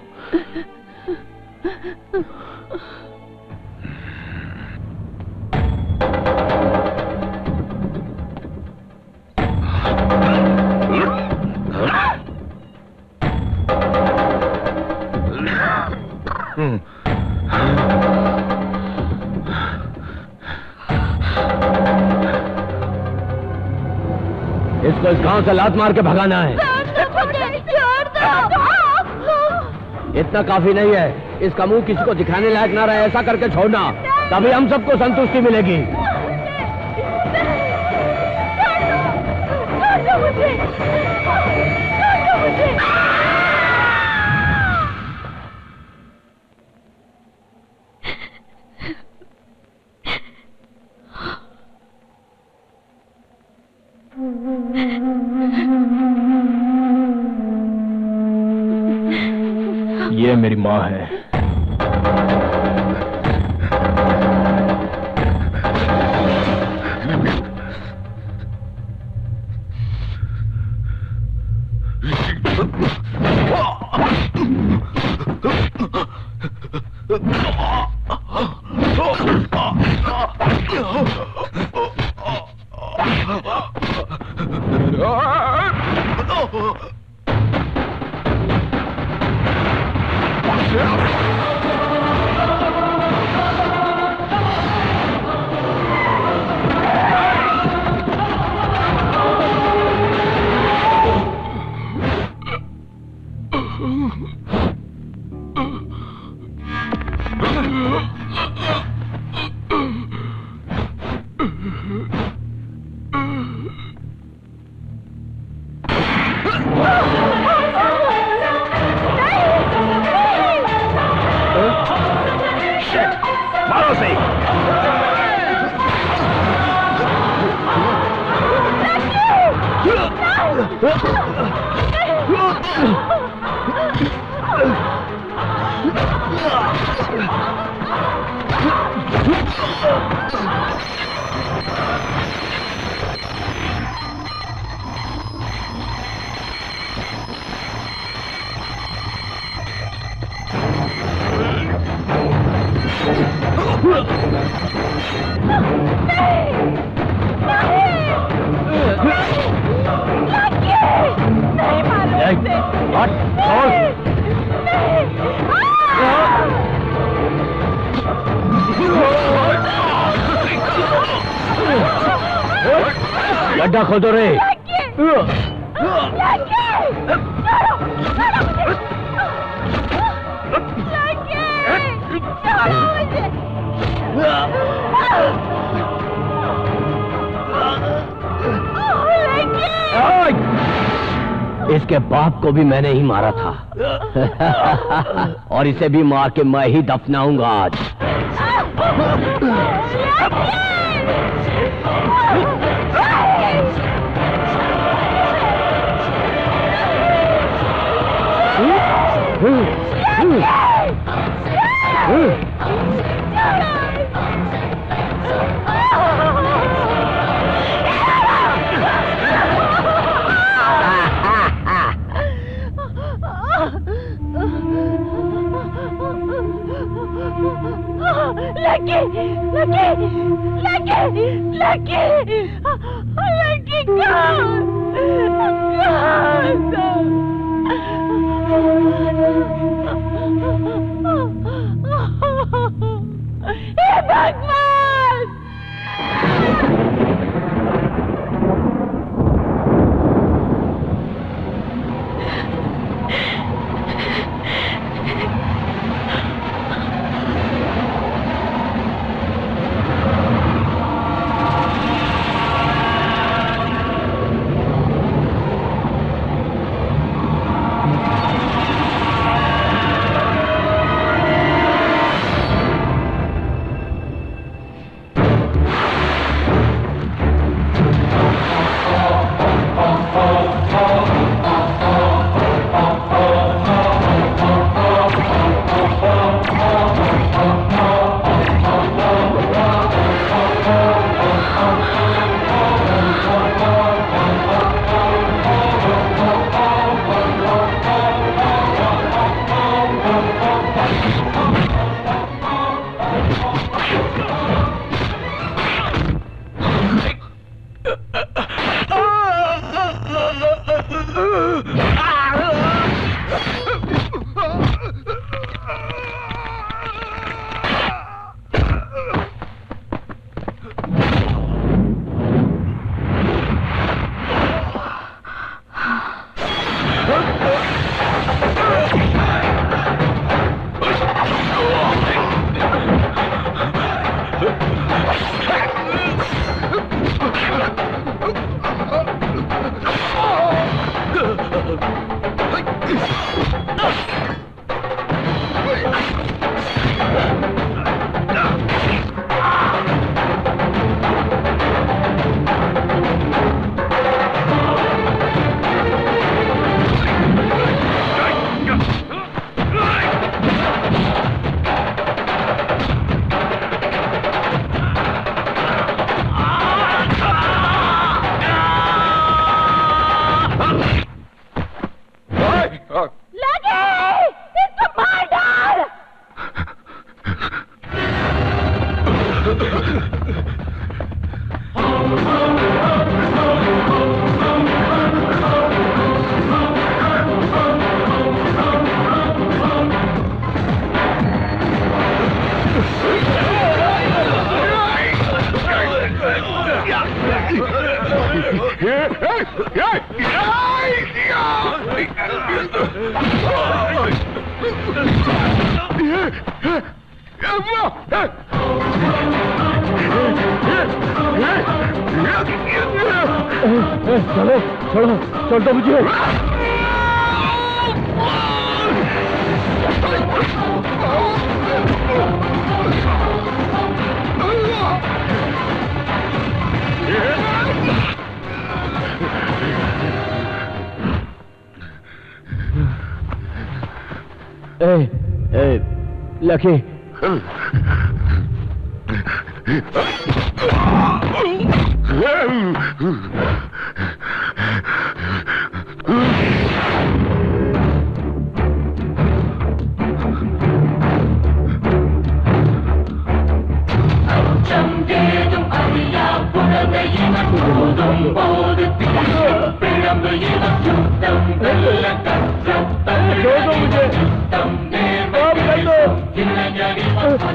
इसको इस गांव से लात मार के भगाना है। इतना काफी नहीं है, इसका मुंह किसी को दिखाने लायक ना रहे, ऐसा करके छोड़ना, तभी हम सबको संतुष्टि मिलेगी। ये मेरी माँ है। गड्ढा खोदो रे। इसके बाप को भी मैंने ही मारा था और इसे भी मार के मैं ही दफनाऊंगा आज। चलो छोड़ो छोड़ दो मुझे। लकी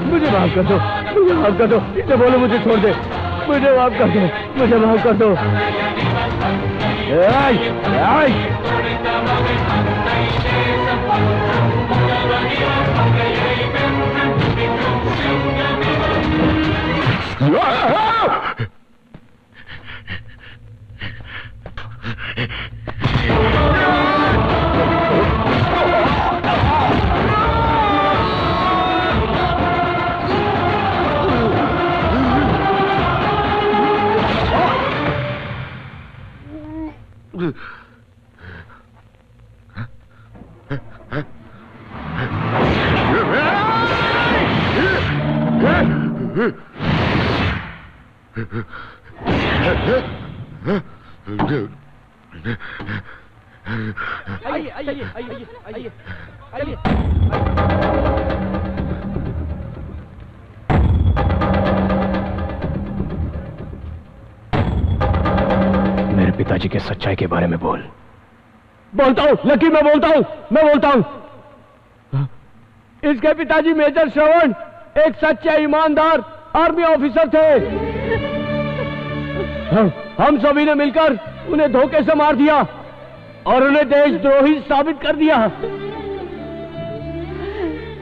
मुझे माफ कर दो, मुझे माफ कर दो। इसे बोलो मुझे छोड़ दे, मुझे माफ कर दो, मुझे माफ कर दो। मेरे पिताजी के सच्चाई के बारे में बोल। बोलता हूँ लकी, मैं बोलता हूँ। इसके पिताजी मेजर श्रवण एक सच्चे ईमानदार आर्मी ऑफिसर थे। हम सभी ने मिलकर उन्हें धोखे से मार दिया और उन्हें देशद्रोही साबित कर दिया।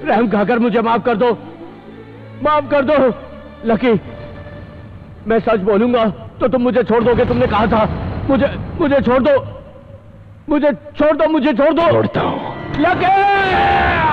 रहम खाकर मुझे माफ कर दो, माफ कर दो लकी। मैं सच बोलूंगा तो तुम मुझे छोड़ दोगे, तुमने कहा था। मुझे छोड़ दो, मुझे छोड़ दो, मुझे छोड़ दो। छोड़ता हूं लकी।